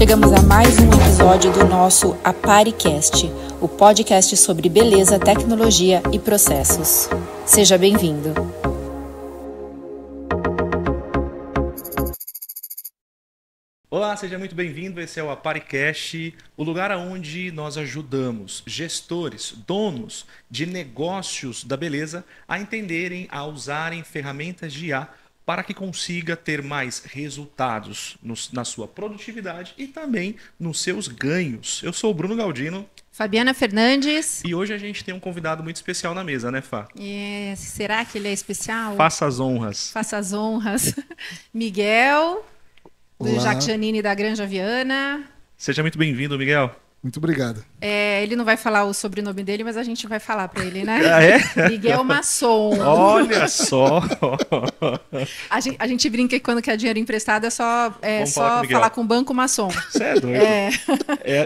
Chegamos a mais um episódio do nosso ApariCast, o podcast sobre beleza, tecnologia e processos. Seja bem-vindo. Olá, seja muito bem-vindo. Esse é o ApariCast, o lugar onde nós ajudamos gestores, donos de negócios da beleza a entenderem, a usarem ferramentas de IA para que consiga ter mais resultados na sua produtividade e também nos seus ganhos. Eu sou o Bruno Galdino. Fabiana Fernandes. E hoje a gente tem um convidado muito especial na mesa, né, Fá? Será que ele é especial? Faça as honras. Faça as honras. Miguel, do Jacques Janine da Granja Viana. Seja muito bem-vindo, Miguel. Muito obrigado. Ele não vai falar o sobrenome dele, mas a gente vai falar para ele, né? Ah, é? Miguel Masson. Olha só! A gente brinca que quando quer dinheiro emprestado é só falar com o Banco Masson. Você é doido.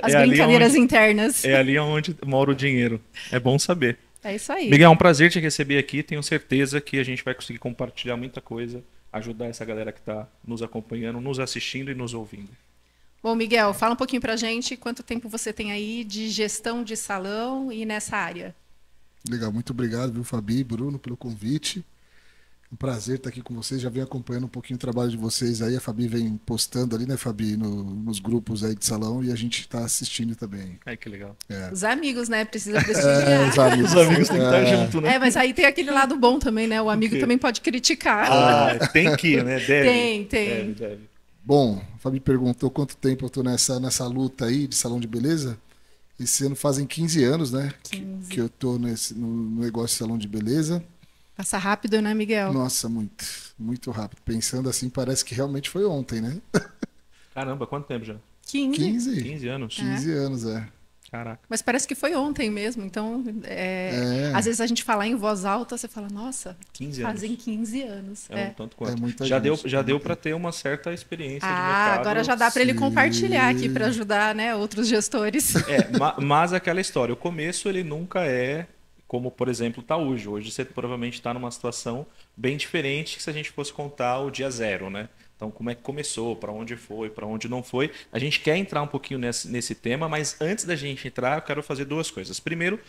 As brincadeiras internas. É ali onde mora o dinheiro. É bom saber. É isso aí. Miguel, é um prazer te receber aqui. Tenho certeza que a gente vai conseguir compartilhar muita coisa, ajudar essa galera que está nos acompanhando, nos assistindo e nos ouvindo. Bom, Miguel, fala um pouquinho pra gente quanto tempo você tem aí de gestão de salão e nessa área. Legal, muito obrigado, viu, Fabi e Bruno, pelo convite. Um prazer estar aqui com vocês. Já venho acompanhando um pouquinho o trabalho de vocês aí. A Fabi vem postando ali, né, Fabi, nos grupos aí de salão e a gente está assistindo também. Ai, que legal. Os amigos, né? Precisa prestigiar. Os amigos têm que estar junto, né? Mas aí tem aquele lado bom também, né? O amigo também pode criticar. Tem que, né? Deve. Tem. Bom, a Fabi perguntou quanto tempo eu estou nessa luta aí de salão de beleza. Esse ano fazem 15 anos, né? 15. Que eu estou no negócio de salão de beleza. Passa rápido, né, Miguel? Nossa, muito rápido. Pensando assim, parece que realmente foi ontem, né? Caramba, quanto tempo já? 15 anos? 15 anos, é. Caraca. Mas parece que foi ontem mesmo, então às vezes a gente falar em voz alta, você fala, nossa, 15 anos. Fazem 15 anos. Um tanto quanto. É muita já gente, deu para ter uma certa experiência de mercado. Agora já dá para ele compartilhar aqui para ajudar, né, outros gestores. Mas aquela história, o começo ele nunca é como, por exemplo, está hoje. Hoje você provavelmente está numa situação bem diferente que se a gente fosse contar o dia zero, né? Então, como é que começou, para onde foi, para onde não foi. A gente quer entrar um pouquinho nesse tema, mas antes da gente entrar, eu quero fazer duas coisas. Primeiro,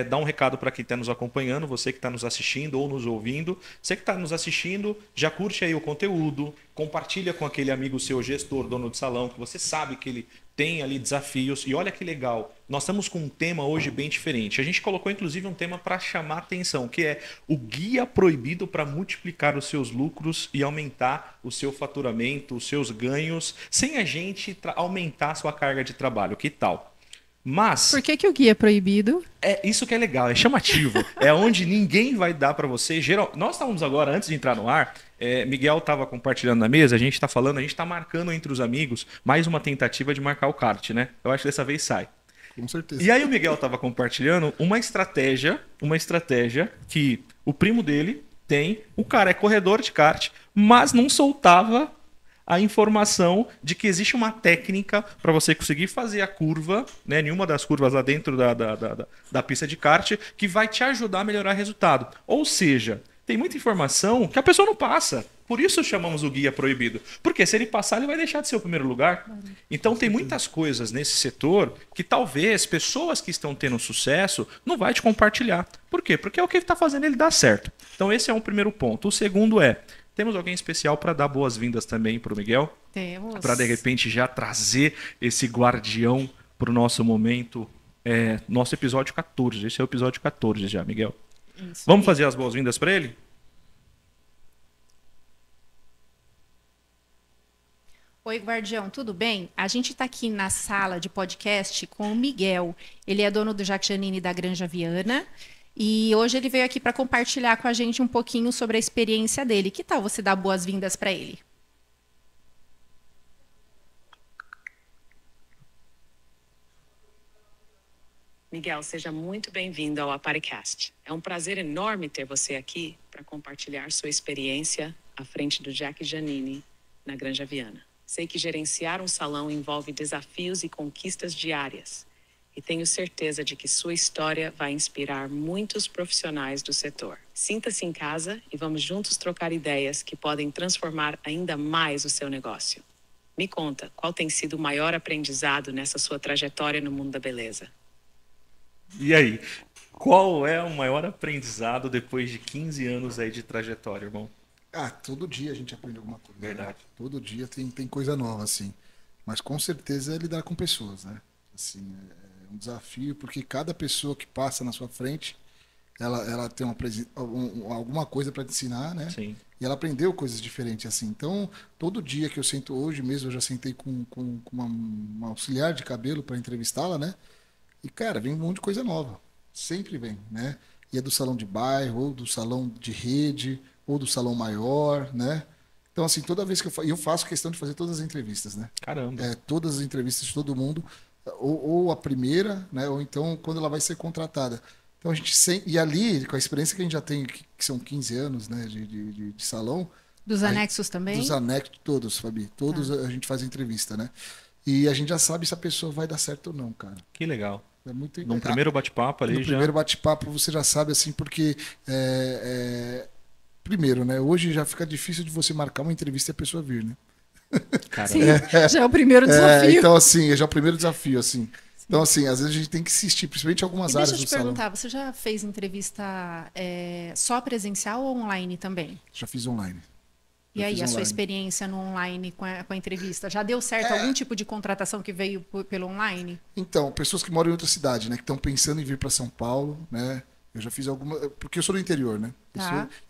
dar um recado para quem está nos acompanhando, você que está nos assistindo ou nos ouvindo. Você que está nos assistindo, já curte aí o conteúdo, compartilha com aquele amigo seu, gestor, dono de salão, que você sabe que ele tem ali desafios. E olha que legal, nós estamos com um tema hoje bem diferente. A gente colocou, inclusive, um tema para chamar atenção, que é o guia proibido para multiplicar os seus lucros e aumentar o seu faturamento, os seus ganhos, sem a gente aumentar a sua carga de trabalho. Que tal? Mas por que o guia é proibido? É isso que é legal, é chamativo. É onde ninguém vai dar para você. Nós estávamos agora, antes de entrar no ar, Miguel estava compartilhando na mesa, a gente está falando, a gente está marcando entre os amigos mais uma tentativa de marcar o kart, né? Eu acho que dessa vez sai. Com certeza. E aí o Miguel estava compartilhando uma estratégia que o primo dele tem. O cara é corredor de kart, mas não soltava a informação de que existe uma técnica para você conseguir fazer a curva, né, nenhuma das curvas lá dentro da pista de kart, que vai te ajudar a melhorar o resultado. Ou seja, tem muita informação que a pessoa não passa. Por isso chamamos o guia proibido. Porque se ele passar, ele vai deixar de ser o primeiro lugar. Então tem muitas coisas nesse setor que talvez pessoas que estão tendo sucesso não vai te compartilhar. Por quê? Porque é o que ele está fazendo ele dar certo. Então esse é um primeiro ponto. O segundo temos alguém especial para dar boas-vindas também para o Miguel? Temos. Para, de repente, já trazer esse guardião para o nosso momento. Nosso episódio 14. Esse é o episódio 14 já, Miguel. Isso. Vamos fazer as boas-vindas para ele? Oi, guardião, tudo bem? A gente está aqui na sala de podcast com o Miguel. Ele é dono do Jacques Janine da Granja Viana. E hoje ele veio aqui para compartilhar com a gente um pouquinho sobre a experiência dele. Que tal você dar boas-vindas para ele? Miguel, seja muito bem-vindo ao ApariCast. É um prazer enorme ter você aqui para compartilhar sua experiência à frente do Jacques Janine na Granja Viana. Sei que gerenciar um salão envolve desafios e conquistas diárias. E tenho certeza de que sua história vai inspirar muitos profissionais do setor. Sinta-se em casa e vamos juntos trocar ideias que podem transformar ainda mais o seu negócio. Me conta, qual tem sido o maior aprendizado nessa sua trajetória no mundo da beleza? E aí, qual é o maior aprendizado depois de 15 anos aí de trajetória, irmão? Todo dia a gente aprende alguma coisa. Verdade. Né? Todo dia tem coisa nova, assim. Mas com certeza é lidar com pessoas, né? Assim, é um desafio, porque cada pessoa que passa na sua frente, ela tem alguma coisa para te ensinar, né? Sim. E ela aprendeu coisas diferentes, assim. Então, todo dia que eu sento hoje mesmo, eu já sentei com uma auxiliar de cabelo para entrevistá-la, né? E, cara, vem um monte de coisa nova. Sempre vem, né? E é do salão de bairro, ou do salão de rede, ou do salão maior, né? Então, assim, toda vez que eu faço questão de fazer todas as entrevistas, né? Caramba. Todas as entrevistas de todo mundo, ou a primeira, né? Ou então quando ela vai ser contratada. Então, e ali, com a experiência que a gente já tem, que são 15 anos, né? De salão. Dos anexos também? Dos anexos, todos, Fabi. Todos a gente faz entrevista, né? E a gente já sabe se a pessoa vai dar certo ou não, cara. Que legal. É muito Num primeiro bate-papo ali no primeiro bate-papo você já sabe, assim, porque primeiro, né? Hoje já fica difícil de você marcar uma entrevista e a pessoa vir, né? Sim, já é o primeiro desafio. Então, assim, já é o primeiro desafio, assim. Então, assim, às vezes a gente tem que insistir, principalmente em algumas áreas do salão. Deixa eu te perguntar, você já fez entrevista só presencial ou online também? Já fiz online. E aí, a sua experiência no online com a entrevista? Já deu certo algum tipo de contratação que veio pelo online? Então, pessoas que moram em outra cidade, né? Que estão pensando em vir para São Paulo, né? Eu já fiz alguma... Porque eu sou do interior, né?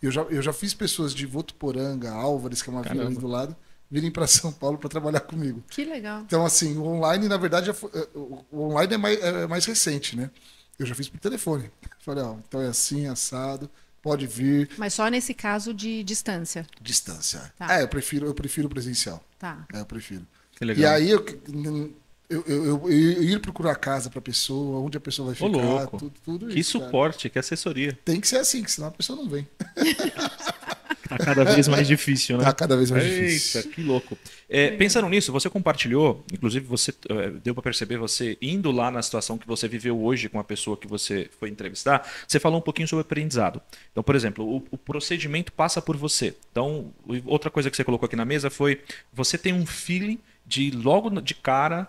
Eu já fiz pessoas de Votuporanga, Álvares, que é uma vila ali do lado, virem para São Paulo para trabalhar comigo. Que legal. Então, assim, o online, na verdade, o online é mais recente, né? Eu já fiz por telefone. Falei, então é assim, assado... Pode vir. Mas só nesse caso de distância? Distância. Tá. Eu prefiro presencial. Tá. Eu prefiro. Que legal. E aí eu ir procurar casa para a pessoa, onde a pessoa vai ficar, louco. tudo que isso. Suporte, cara. Que assessoria. Tem que ser assim, que senão a pessoa não vem. Tá cada vez mais difícil, né? Tá cada vez mais difícil. Eita, que louco. Pensando nisso, você compartilhou, inclusive você deu para perceber, você indo lá na situação que você viveu hoje com a pessoa que você foi entrevistar, você falou um pouquinho sobre aprendizado. Então, por exemplo, o procedimento passa por você. Então, outra coisa que você colocou aqui na mesa foi, você tem um feeling de logo de cara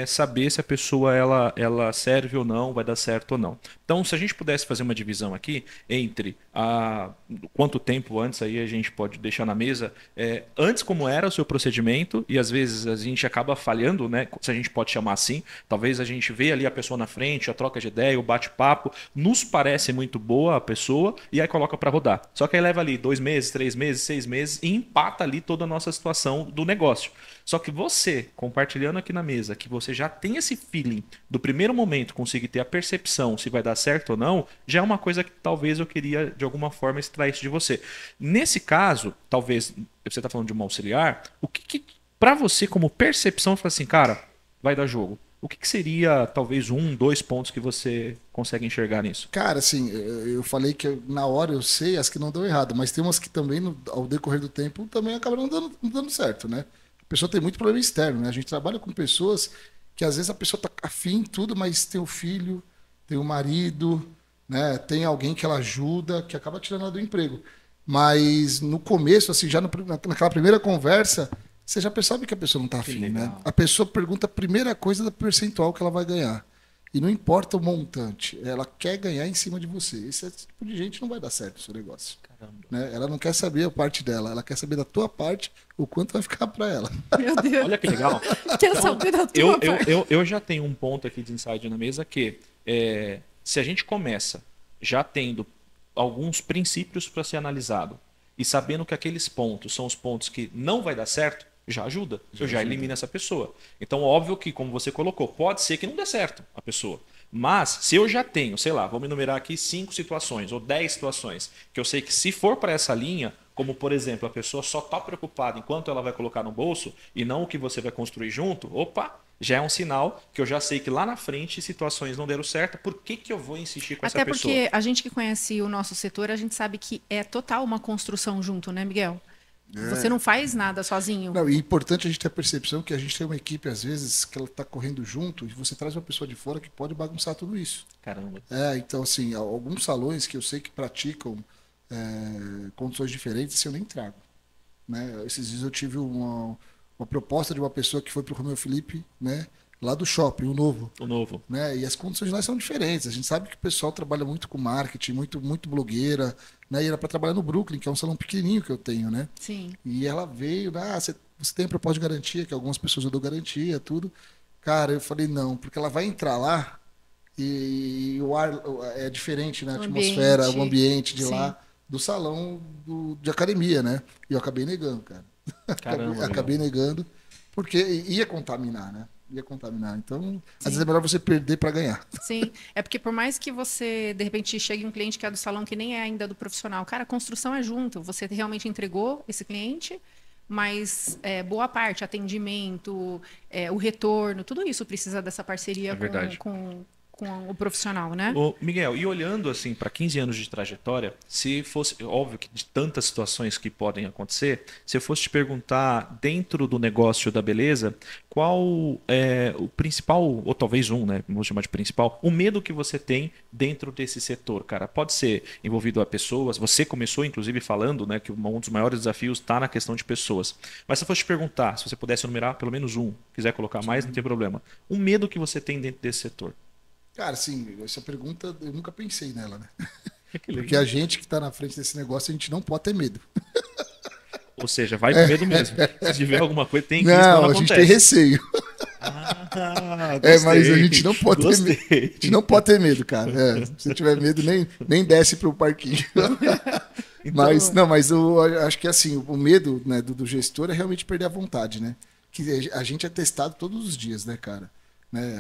saber se a pessoa ela serve ou não, vai dar certo ou não. Então, se a gente pudesse fazer uma divisão aqui entre quanto tempo antes aí a gente pode deixar na mesa, antes como era o seu procedimento, e às vezes a gente acaba falhando, né? Se a gente pode chamar assim, talvez a gente vê ali a pessoa na frente, a troca de ideia, o bate-papo, nos parece muito boa a pessoa, e aí coloca para rodar. Só que aí leva ali 2 meses, 3 meses, 6 meses e empata ali toda a nossa situação do negócio. Só que você, compartilhando aqui na mesa, que você já tem esse feeling do primeiro momento, conseguir ter a percepção se vai dar certo ou não, já é uma coisa que talvez eu queria de alguma forma extrair isso de você. Nesse caso, talvez, você está falando de uma auxiliar, o que para você como percepção, fala assim, cara, vai dar jogo. O que seria talvez 1, 2 pontos que você consegue enxergar nisso? Cara, assim, eu falei que na hora eu sei as que não dão errado, mas tem umas que também, ao decorrer do tempo, também acabam não dando certo, né? A pessoa tem muito problema externo, né? A gente trabalha com pessoas que às vezes a pessoa tá afim tudo, mas tem o filho, tem o marido, né? Tem alguém que ela ajuda, que acaba tirando ela do emprego. Mas no começo, assim, já naquela primeira conversa, você já percebe que a pessoa não tá afim, né? A pessoa pergunta a primeira coisa da percentual que ela vai ganhar. E não importa o montante, ela quer ganhar em cima de você. Esse tipo de gente não vai dar certo o seu negócio. Né? Ela não quer saber a parte dela, ela quer saber da tua parte o quanto vai ficar para ela. Meu Deus. Olha que legal. Quer saber da tua parte. Eu já tenho um ponto aqui de insight na mesa que se a gente começa já tendo alguns princípios para ser analisado e sabendo que aqueles pontos são os pontos que não vai dar certo, já ajuda. Eu já elimino essa pessoa. Então, óbvio que, como você colocou, pode ser que não dê certo a pessoa. Mas, se eu já tenho, sei lá, vamos enumerar aqui 5 situações ou 10 situações, que eu sei que se for para essa linha, como por exemplo, a pessoa só está preocupada em quanto ela vai colocar no bolso e não o que você vai construir junto, opa, já é um sinal que eu já sei que lá na frente situações não deram certo, por que eu vou insistir com essa pessoa? Até porque a gente que conhece o nosso setor, a gente sabe que é total uma construção junto, né, Miguel? Você não faz nada sozinho. Não, e é importante a gente ter a percepção que a gente tem uma equipe, às vezes, que ela está correndo junto e você traz uma pessoa de fora que pode bagunçar tudo isso. Caramba. Então, assim, alguns salões que eu sei que praticam condições diferentes, eu nem trago. Né? Esses dias eu tive uma proposta de uma pessoa que foi pro Romeu Felipe, né? Lá do shopping, o novo. O novo. Né? E as condições lá são diferentes. A gente sabe que o pessoal trabalha muito com marketing, muito blogueira, né? E era para trabalhar no Brooklyn, que é um salão pequenininho que eu tenho, né? Sim. E ela veio, você tem proposta de garantia, que algumas pessoas eu dou garantia, tudo. Cara, eu falei não, porque ela vai entrar lá e o ar é diferente, né? A atmosfera, o ambiente de lá, do salão de academia, né? E eu acabei negando, cara. Caramba, acabei negando, porque ia contaminar, né? Ia contaminar. Então, às vezes é melhor você perder para ganhar. Sim, é porque por mais que você, de repente, chegue um cliente que é do salão que nem é ainda do profissional, cara, a construção é junto. Você realmente entregou esse cliente, mas boa parte, atendimento, o retorno, tudo isso precisa dessa parceria com o profissional, né? Ô, Miguel, e olhando assim para 15 anos de trajetória, se fosse, óbvio que de tantas situações que podem acontecer, se eu fosse te perguntar dentro do negócio da beleza, qual é o principal, ou talvez né, vamos chamar de principal, o medo que você tem dentro desse setor, cara? Pode ser envolvido a pessoas, você começou inclusive falando, né, que um dos maiores desafios está na questão de pessoas. Mas se eu fosse te perguntar, se você pudesse enumerar pelo menos quiser colocar mais, não tem problema. O medo que você tem dentro desse setor? Cara, sim, essa pergunta eu nunca pensei nela, né? Porque a gente que está na frente desse negócio, a gente não pode ter medo. Ou seja, vai com medo mesmo. Se tiver alguma coisa, tem que não, a gente tem receio. Gostei, mas a gente não pode ter medo. A gente não pode ter medo, cara. Se tiver medo, nem desce pro parquinho. Então... Mas eu acho que assim, o medo, né, do gestor é realmente perder a vontade, né? Que a gente é testado todos os dias, né, cara? Né?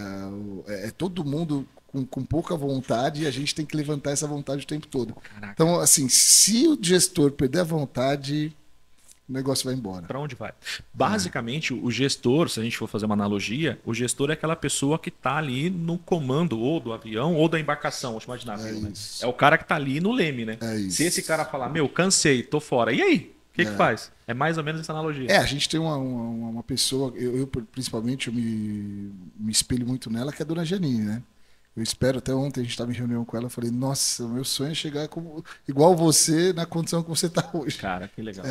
É todo mundo com pouca vontade e a gente tem que levantar essa vontade o tempo todo. Caraca. Então, assim, se o gestor perder a vontade, o negócio vai embora. Para onde vai? Basicamente, o gestor, se a gente for fazer uma analogia, o gestor é aquela pessoa que está ali no comando ou do avião ou da embarcação, vamos chamar de navio. Né? É o cara que está ali no leme, né? Se esse cara falar, cansei, tô fora, e aí? O que faz? É mais ou menos essa analogia. A gente tem uma pessoa, eu principalmente, eu me espelho muito nela, que é a dona Janine, né? Eu espero, até ontem a gente estava em reunião com ela, eu falei, nossa, o meu sonho é chegar igual você na condição que você está hoje. Cara, que legal.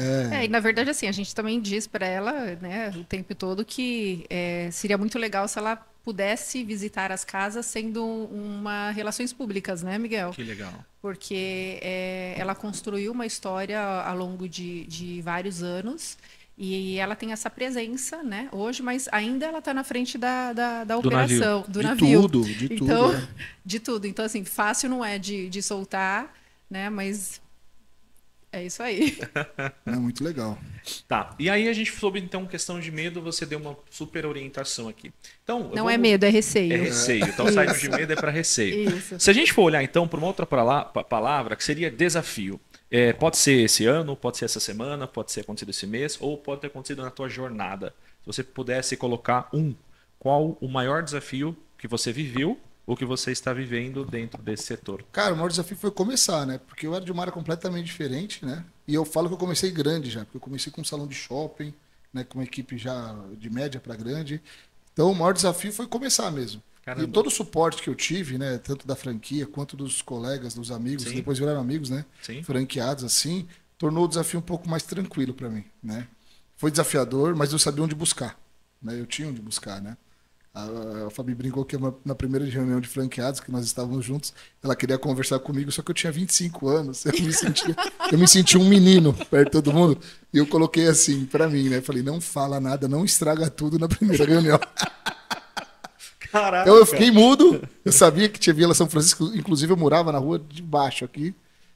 E na verdade, assim, a gente também diz para ela, né, o tempo todo que seria muito legal se ela pudesse visitar as casas sendo uma relações públicas, né, Miguel? Que legal. Porque ela construiu uma história ao longo de vários anos e ela tem essa presença, né, hoje, mas ainda ela está na frente da operação, do navio. De tudo. Então, de tudo. Então, assim, fácil não é de soltar, né, mas é isso aí. É muito legal. Tá. E aí a gente soube, então, questão de medo, você deu uma super orientação aqui. Então, não é medo, é receio. É receio. Então, saindo de medo é para receio. Isso. Se a gente for olhar, então, para uma outra palavra, que seria desafio. Pode ser esse ano, pode ser essa semana, pode ser acontecido esse mês, ou pode ter acontecido na tua jornada. Se você pudesse colocar qual o maior desafio que você viveu ou que você está vivendo dentro desse setor? Cara, o maior desafio foi começar, né? Porque eu era de uma área completamente diferente, né? E eu falo que eu comecei grande já, porque eu comecei com um salão de shopping, né? Com uma equipe já de média para grande. Então, o maior desafio foi começar mesmo. Caramba. E todo o suporte que eu tive, né? Tanto da franquia quanto dos colegas, dos amigos, que depois viraram amigos, né? Sim. Franqueados assim, tornou o desafio um pouco mais tranquilo para mim, né? Foi desafiador, mas eu sabia onde buscar, né? Eu tinha onde buscar, né? A Fabi brincou que na primeira reunião de franqueados, que nós estávamos juntos, ela queria conversar comigo, só que eu tinha 25 anos. Eu me senti um menino perto de todo mundo. E eu coloquei assim para mim, né? Falei, não fala nada, não estraga tudo na primeira reunião. Caraca. Então eu fiquei mudo. Eu sabia que tinha Vila São Francisco, inclusive eu morava na rua de baixo aqui,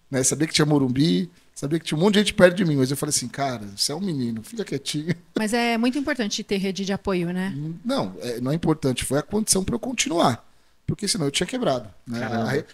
né? Sabia que tinha Morumbi, sabia que tinha um monte de gente perto de mim, mas eu falei assim, cara, você é um menino, fica quietinho. Mas é muito importante ter rede de apoio, né? Não, não é importante, foi a condição para eu continuar, porque senão eu tinha quebrado. Né?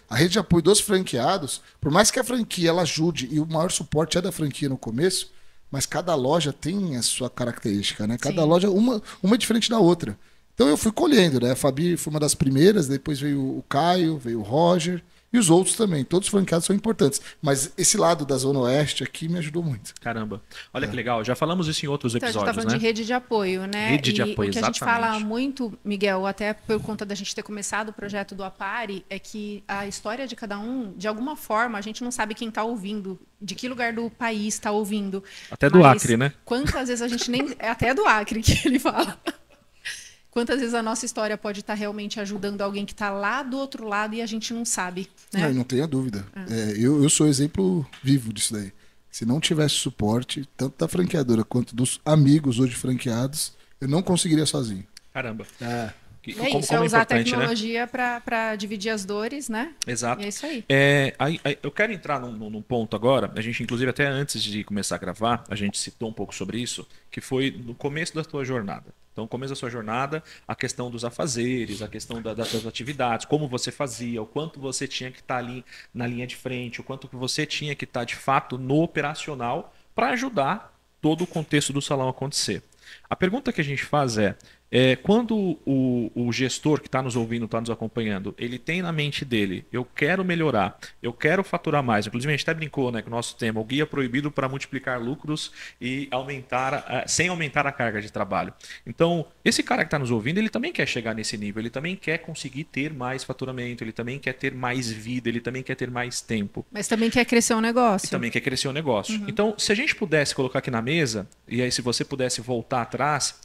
A rede de apoio dos franqueados, por mais que a franquia ela ajude, e o maior suporte é da franquia no começo, mas cada loja tem a sua característica, né? Cada loja, uma é diferente da outra. Então eu fui colhendo, né? A Fabi foi uma das primeiras, depois veio o Caio, veio o Roger, E os outros também, todos os franqueados são importantes. Mas esse lado da Zona Oeste aqui me ajudou muito. Caramba. Olha que legal. Já falamos isso em outros Então, a gente episódios, está falando né? de rede de apoio, né? Rede de apoio, o que a gente exatamente. fala muito, Miguel, até por conta da gente ter começado o projeto do Apare, é que a história de cada um, de alguma forma, a gente não sabe quem está ouvindo, de que lugar do país está ouvindo. Até do Mas Acre, né? Quantas vezes a gente nem... Até do Acre que ele fala. Quantas vezes a nossa história pode estar realmente ajudando alguém que está lá do outro lado e a gente não sabe, né? Não tenha dúvida. Eu sou exemplo vivo disso daí. Se não tivesse suporte, tanto da franqueadora quanto dos amigos hoje franqueados, eu não conseguiria sozinho. Caramba. É isso, é usar a tecnologia para dividir as dores, né? Exato. E é isso aí. Eu quero entrar num ponto agora, a gente inclusive até antes de começar a gravar, a gente citou um pouco sobre isso, que foi no começo da tua jornada. Então, no começo da sua jornada, a questão dos afazeres, a questão das suas atividades, como você fazia, o quanto você tinha que estar ali na linha de frente, o quanto que você tinha que estar, de fato, no operacional para ajudar todo o contexto do salão a acontecer. A pergunta que a gente faz quando o gestor que está nos ouvindo, está nos acompanhando, ele tem na mente dele, eu quero melhorar, eu quero faturar mais. Inclusive, a gente até brincou, né, com o nosso tema, o guia proibido para multiplicar lucros e sem aumentar a carga de trabalho. Então, esse cara que está nos ouvindo, ele também quer chegar nesse nível, ele também quer conseguir ter mais faturamento, ele também quer ter mais vida, ele também quer ter mais tempo. Mas também quer crescer um negócio. E também quer crescer o negócio. Então, se a gente pudesse colocar aqui na mesa, e aí se você pudesse voltar atrás,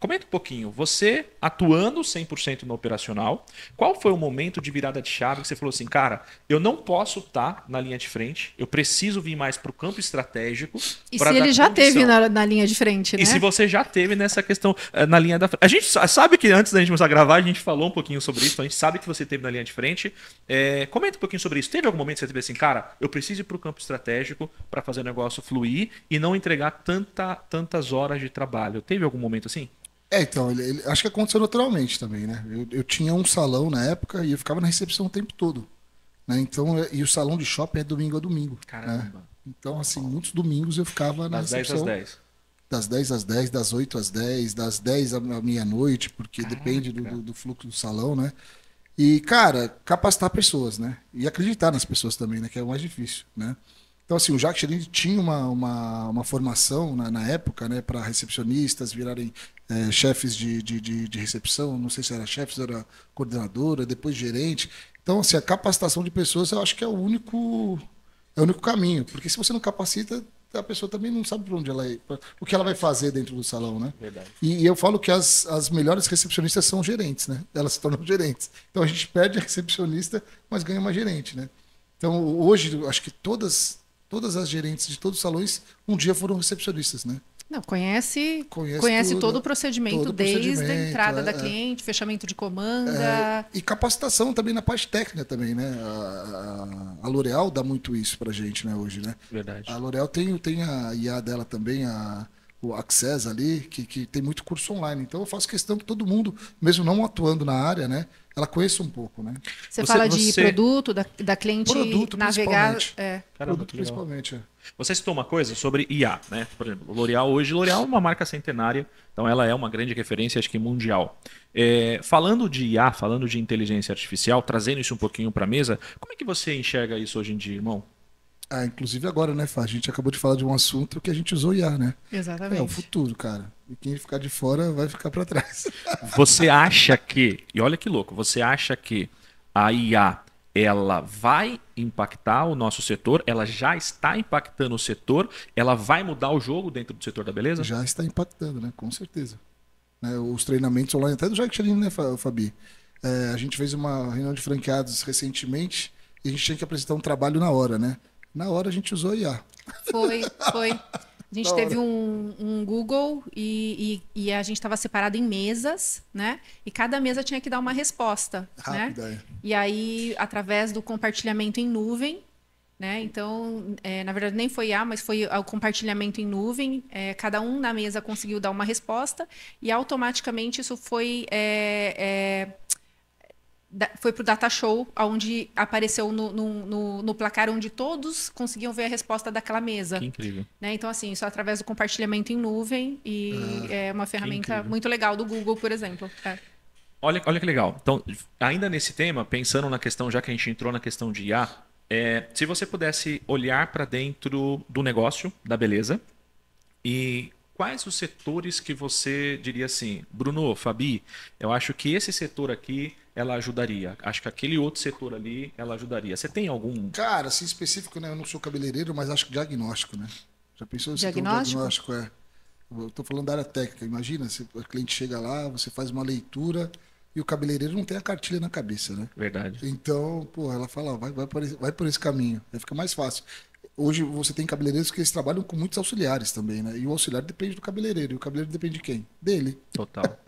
comenta um pouquinho, você atuando 100% no operacional, qual foi o momento de virada de chave que você falou assim, cara, eu não posso estar na linha de frente, eu preciso vir mais para o campo estratégico. E se ele já teve na linha de frente, né? E se você já teve nessa questão na linha da frente. A gente sabe que antes da gente começar a gravar, a gente falou um pouquinho sobre isso, então a gente sabe que você teve na linha de frente. Comenta um pouquinho sobre isso. Teve algum momento que você teve assim, cara, eu preciso ir para o campo estratégico para fazer o negócio fluir e não entregar tantas horas de trabalho. Teve algum momento assim? Então, acho que aconteceu naturalmente também, né? Eu tinha um salão na época e eu ficava na recepção o tempo todo. Né? Então, e o salão de shopping é domingo a domingo. Caramba. Né? Então, assim, muitos domingos eu ficava na recepção. Das 10 às 10, das 8 às 10, das 10 à meia-noite, porque depende do fluxo do salão, né? E, cara, capacitar pessoas, né? E acreditar nas pessoas também, né? Que é o mais difícil, né? Então, assim, o Jacques Chelini tinha uma formação na época, né? Para recepcionistas virarem chefes de recepção, não sei se era chefe, era coordenadora, depois gerente. Então, assim, a capacitação de pessoas eu acho que é o único caminho, porque se você não capacita, a pessoa também não sabe o que ela vai fazer dentro do salão, né? Verdade. E eu falo que as melhores recepcionistas são gerentes, né? Elas se tornam gerentes. Então a gente perde a recepcionista, mas ganha uma gerente, né? Então hoje, eu acho que todas as gerentes de todos os salões um dia foram recepcionistas, né? Não, conhece tudo, todo o procedimento, desde a entrada da cliente, fechamento de comanda. E capacitação também na parte técnica também, né? A L'Oréal dá muito isso pra gente, né, hoje, né? Verdade. A L'Oréal tem a IA dela também, o Access ali, que tem muito curso online. Então eu faço questão que todo mundo, mesmo não atuando na área, né, ela conheça um pouco, né? Você fala de produto, da cliente navegar. Produto principalmente. Você citou uma coisa sobre IA, né? Por exemplo, L'Oréal é uma marca centenária, então ela é uma grande referência, acho que mundial. Falando de IA, falando de inteligência artificial, trazendo isso um pouquinho para a mesa, como é que você enxerga isso hoje em dia, irmão? Inclusive agora, né, Fá? A gente acabou de falar de um assunto que a gente usou IA, né? Exatamente. É o futuro, cara. E quem ficar de fora vai ficar para trás. Você acha que, e olha que louco, você acha que a IA ela vai impactar o nosso setor, ela já está impactando o setor, ela vai mudar o jogo dentro do setor da beleza? Já está impactando, né? Com certeza. Os treinamentos online, até do Jacques Chelini, né, Fabi? A gente fez uma reunião de franqueados recentemente e a gente tinha que apresentar um trabalho na hora, né? Na hora a gente usou IA. Foi. A gente teve um Google e a gente estava separado em mesas, né? E cada mesa tinha que dar uma resposta, rápida, né? E aí, através do compartilhamento em nuvem, né? Então, na verdade, nem foi IA, mas foi o compartilhamento em nuvem. Cada um na mesa conseguiu dar uma resposta e automaticamente isso foi para o Data Show, onde apareceu no placar onde todos conseguiam ver a resposta daquela mesa. Que incrível. Né? Então, assim, isso através do compartilhamento em nuvem e é uma ferramenta muito legal do Google, por exemplo. olha que legal. Então, ainda nesse tema, pensando na questão, já que a gente entrou na questão de IA, se você pudesse olhar para dentro do negócio da beleza e quais os setores que você diria assim, Bruno, Fabi, eu acho que esse setor aqui ela ajudaria, acho que aquele outro setor ali ela ajudaria. Você tem algum? Cara, assim específico, né? Eu não sou cabeleireiro, mas acho que diagnóstico, né? Já pensou se tem um Diagnóstico? diagnóstico? Eu tô falando da área técnica. Imagina, se o cliente chega lá, você faz uma leitura e o cabeleireiro não tem a cartilha na cabeça, né? Verdade. Então, pô, ela fala, ó, vai por esse caminho. Aí fica mais fácil. Hoje você tem cabeleireiros que eles trabalham com muitos auxiliares também, né? E o auxiliar depende do cabeleireiro. E o cabeleireiro depende de quem? Dele. Total.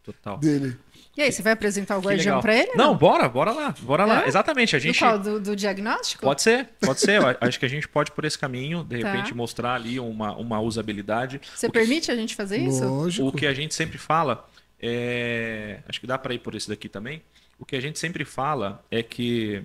Total. Dele. E aí, você vai apresentar o Que guardião legal. para ele? Não, bora lá. É? Exatamente, a Do gente qual? Do diagnóstico? pode ser. Eu acho que a gente pode por esse caminho, de Tá. repente mostrar ali uma usabilidade. Você permite a gente fazer isso? Lógico. O que a gente sempre fala acho que dá para ir por esse daqui também. O que a gente sempre fala é que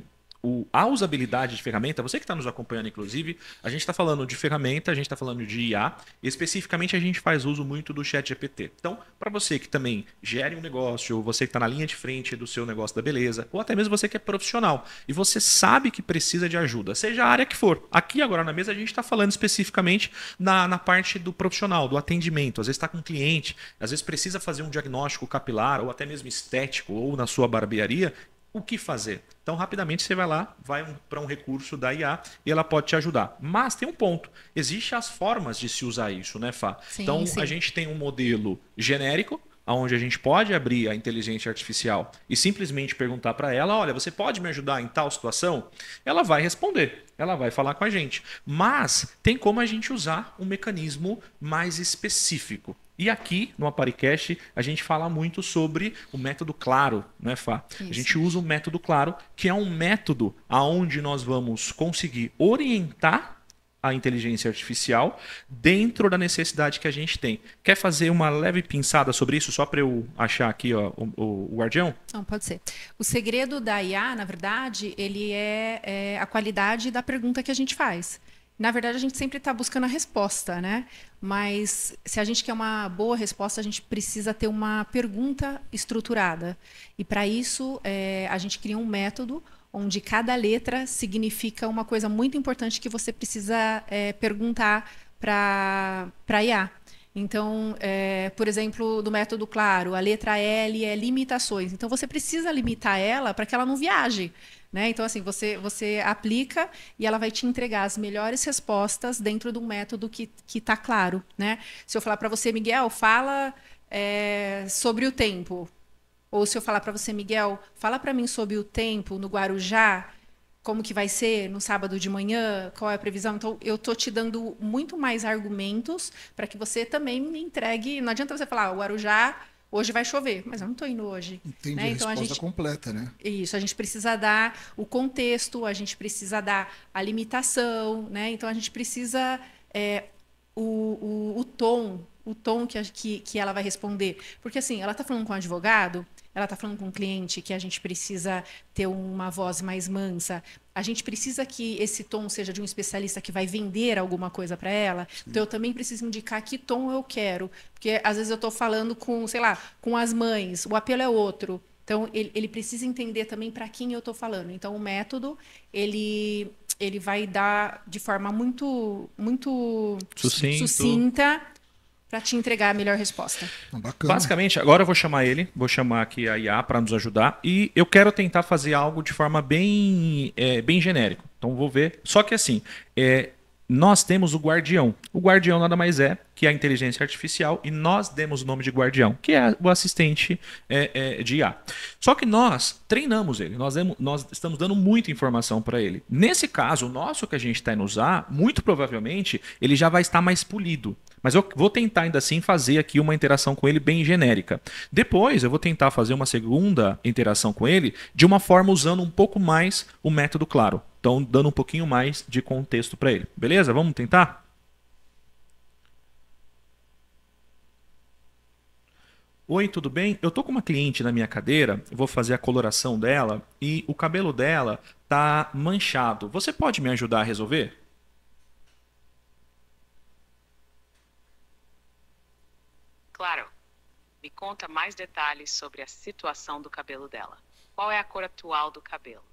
a usabilidade de ferramenta, você que está nos acompanhando, inclusive, a gente está falando de ferramenta, a gente está falando de IA, e especificamente a gente faz uso muito do ChatGPT. Então, para você que também gere um negócio, ou você que está na linha de frente do seu negócio da beleza, ou até mesmo você que é profissional, e você sabe que precisa de ajuda, seja a área que for. Aqui agora na mesa a gente está falando especificamente na parte do profissional, do atendimento. Às vezes está com um cliente, às vezes precisa fazer um diagnóstico capilar, ou até mesmo estético, ou na sua barbearia. O que fazer? Então, rapidamente você vai lá, vai para um recurso da IA e ela pode te ajudar. Mas tem um ponto. Existem as formas de se usar isso, né, Fá? Sim, então, sim. a gente tem um modelo genérico, onde a gente pode abrir a inteligência artificial e simplesmente perguntar para ela, olha, você pode me ajudar em tal situação? Ela vai responder, ela vai falar com a gente. Mas tem como a gente usar um mecanismo mais específico. E aqui no Aparicast a gente fala muito sobre o método Claro, né, Fá? Isso. A gente usa o método Claro, que é um método onde nós vamos conseguir orientar a inteligência artificial dentro da necessidade que a gente tem. Quer fazer uma leve pinçada sobre isso, só para eu achar aqui ó, o guardião? Não, pode ser. O segredo da IA, na verdade, ele é a qualidade da pergunta que a gente faz. Na verdade, a gente sempre está buscando a resposta, né? Mas se a gente quer uma boa resposta, a gente precisa ter uma pergunta estruturada. E para isso, a gente cria um método onde cada letra significa uma coisa muito importante que você precisa perguntar para a IA. Então, por exemplo, do método Claro, a letra L é limitações. Então, você precisa limitar ela para que ela não viaje. Né? Então, assim, você aplica e ela vai te entregar as melhores respostas dentro de um método que está claro. Né? Se eu falar para você, Miguel, fala sobre o tempo. Ou se eu falar para você, Miguel, fala para mim sobre o tempo no Guarujá, como que vai ser no sábado de manhã, qual é a previsão. Então, eu estou te dando muito mais argumentos para que você também me entregue. Não adianta você falar, o Guarujá hoje vai chover, mas eu não estou indo hoje. Entendi, né? a Então, resposta completa, né? Isso, a gente precisa dar o contexto, a gente precisa dar a limitação, né? Então a gente precisa o tom que ela vai responder. Porque assim, ela está falando com um advogado, ela está falando com um cliente que a gente precisa ter uma voz mais mansa. A gente precisa que esse tom seja de um especialista que vai vender alguma coisa para ela. Sim. Então, eu também preciso indicar que tom eu quero. Porque, às vezes, eu estou falando com, sei lá, com as mães. O apelo é outro. Então, ele precisa entender também para quem eu estou falando. Então, o método, ele vai dar de forma muito sucinta para te entregar a melhor resposta. Bacana. Basicamente, agora eu vou chamar aqui a IA para nos ajudar e eu quero tentar fazer algo de forma bem genérico. Então vou ver. Só que assim, nós temos o guardião. O guardião nada mais é que a inteligência artificial e nós demos o nome de guardião, que é o assistente de IA. Só que nós treinamos ele, nós estamos dando muita informação para ele. Nesse caso, o nosso que a gente está indo usar, muito provavelmente, ele já vai estar mais polido. Mas eu vou tentar ainda assim fazer aqui uma interação com ele bem genérica. Depois eu vou tentar fazer uma segunda interação com ele de uma forma usando um pouco mais o método Claro. Então dando um pouquinho mais de contexto para ele. Beleza? Vamos tentar? Oi, tudo bem? Eu tô com uma cliente na minha cadeira, vou fazer a coloração dela e o cabelo dela tá manchado. Você pode me ajudar a resolver? Claro. Me conta mais detalhes sobre a situação do cabelo dela. Qual é a cor atual do cabelo?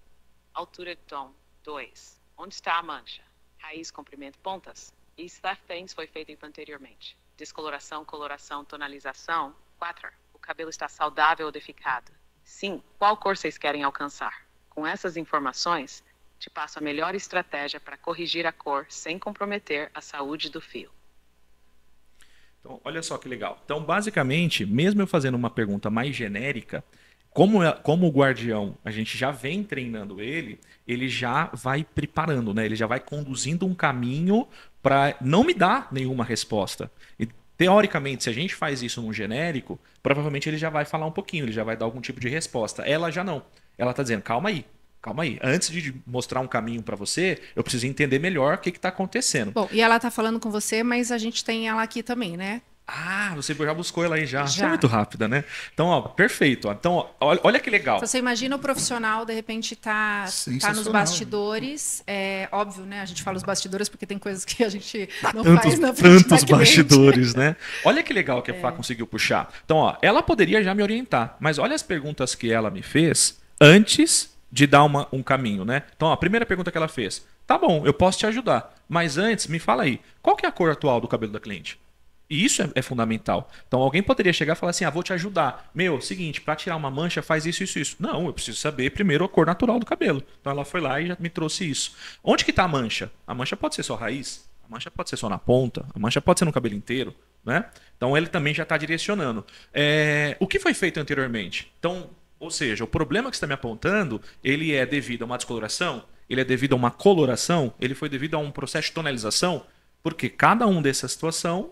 Altura de tom, 2. Onde está a mancha? Raiz, comprimento, pontas? E Staffens foi feito anteriormente. Descoloração, coloração, tonalização. 4. O cabelo está saudável ou danificado? 5. Qual cor vocês querem alcançar? Com essas informações, te passo a melhor estratégia para corrigir a cor sem comprometer a saúde do fio. Então, olha só que legal. Então, basicamente, mesmo eu fazendo uma pergunta mais genérica, como o guardião, a gente já vem treinando ele já vai preparando, né? Ele já vai conduzindo um caminho para não me dar nenhuma resposta. E, teoricamente, se a gente faz isso num genérico, provavelmente ele já vai falar um pouquinho, ele já vai dar algum tipo de resposta. Ela já não. Ela está dizendo, calma aí. Calma aí, antes de mostrar um caminho para você, eu preciso entender melhor o que está acontecendo. Bom, e ela está falando com você, mas a gente tem ela aqui também, né? Ah, você já buscou ela aí já. Você é muito rápida, né? Então, ó, perfeito. Então, ó, olha que legal. Então, você imagina o profissional, de repente, tá nos bastidores. É óbvio, né? A gente fala os bastidores porque tem coisas que a gente não faz na frente tantos bastidores, né? Olha que legal que a Flá conseguiu puxar. Então, ó, ela poderia já me orientar, mas olha as perguntas que ela me fez antes de dar um caminho, né? Então, ó, a primeira pergunta que ela fez. Tá bom, eu posso te ajudar, mas antes, me fala aí, qual que é a cor atual do cabelo da cliente? E isso é fundamental. Então alguém poderia chegar e falar assim, vou te ajudar. Seguinte, para tirar uma mancha faz isso, isso, isso. Não, eu preciso saber primeiro a cor natural do cabelo. Então ela foi lá e já me trouxe isso. Onde que está a mancha? A mancha pode ser só raiz, a mancha pode ser só na ponta, a mancha pode ser no cabelo inteiro, né? Então ele também já está direcionando. O que foi feito anteriormente? Então, ou seja, o problema que você está me apontando, ele é devido a uma descoloração, ele é devido a uma coloração, ele foi devido a um processo de tonalização, porque cada um dessa situação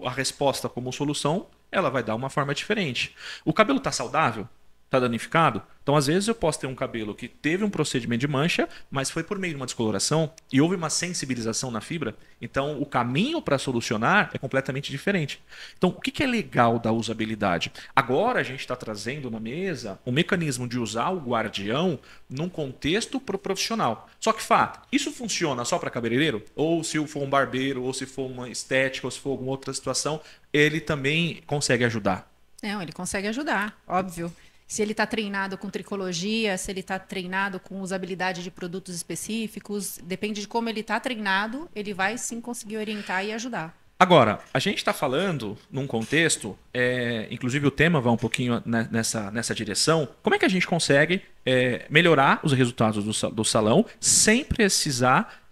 a resposta como solução, ela vai dar uma forma diferente. O cabelo está saudável? Está danificado? Então, às vezes, eu posso ter um cabelo que teve um procedimento de mancha, mas foi por meio de uma descoloração e houve uma sensibilização na fibra. Então, o caminho para solucionar é completamente diferente. Então, o que é legal da usabilidade? Agora, a gente está trazendo na mesa um mecanismo de usar o guardião num contexto profissional. Só que, isso funciona só para cabeleireiro? Ou se for um barbeiro, ou se for uma estética, ou se for alguma outra situação, ele também consegue ajudar? Não, ele consegue ajudar, óbvio. Se ele está treinado com tricologia, se ele está treinado com usabilidade de produtos específicos, depende de como ele está treinado, ele vai sim conseguir orientar e ajudar. Agora, a gente está falando num contexto, inclusive o tema vai um pouquinho nessa direção, como é que a gente consegue melhorar os resultados do salão sem precisar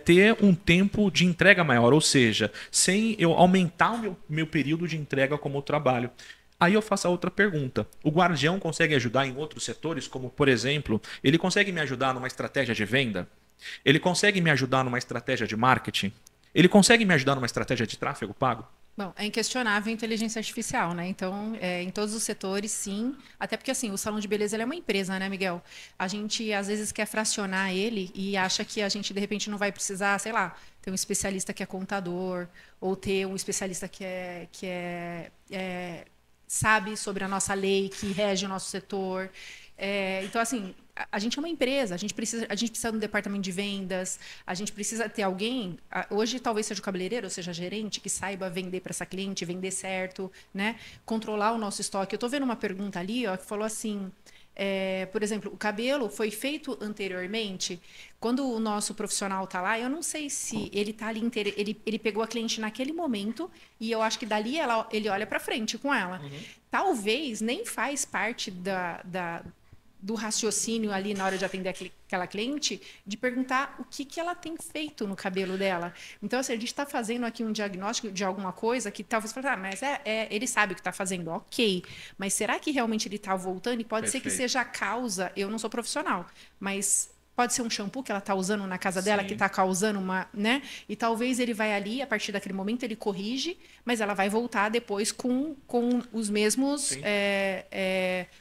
ter um tempo de entrega maior, ou seja, sem eu aumentar o meu período de entrega como trabalho. Aí eu faço a outra pergunta. O guardião consegue ajudar em outros setores, como, por exemplo, ele consegue me ajudar numa estratégia de venda? Ele consegue me ajudar numa estratégia de marketing? Ele consegue me ajudar numa estratégia de tráfego pago? Bom, é inquestionável a inteligência artificial, né? Então, em todos os setores, sim. Até porque, assim, o salão de beleza ele é uma empresa, né, Miguel? A gente, às vezes, quer fracionar ele e acha que a gente, de repente, não vai precisar, sei lá, ter um especialista que é contador ou ter um especialista que sabe sobre a nossa lei, que rege o nosso setor. Então, assim, a gente é uma empresa, a gente precisa de um departamento de vendas, a gente precisa ter alguém, hoje talvez seja o cabeleireiro, ou seja, gerente, que saiba vender para essa cliente, vender certo, né? Controlar o nosso estoque. Eu estou vendo uma pergunta ali, que falou assim, por exemplo, o cabelo foi feito anteriormente, quando o nosso profissional está lá, eu não sei se ele está ali inteiro, ele pegou a cliente naquele momento e eu acho que dali ele olha para frente com ela. Uhum. Talvez nem faz parte do raciocínio ali na hora de atender aquela cliente, de perguntar o que ela tem feito no cabelo dela. Então, assim, a gente está fazendo aqui um diagnóstico de alguma coisa que talvez você fale, mas ele sabe o que está fazendo, ok. Mas será que realmente ele está voltando? E pode ser que seja a causa, eu não sou profissional, mas pode ser um shampoo que ela está usando na casa dela, que está causando uma, né? E talvez ele vai ali, a partir daquele momento, ele corrige, mas ela vai voltar depois com os mesmos,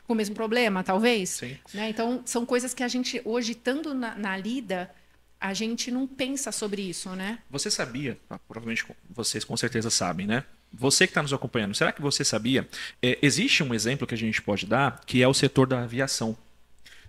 com o mesmo problema, talvez. Sim. Né? Então, são coisas que a gente, hoje, estando na lida, a gente não pensa sobre isso, né? Você sabia, provavelmente vocês com certeza sabem, né? Você que está nos acompanhando, será que você sabia? Existe um exemplo que a gente pode dar, que é o setor da aviação.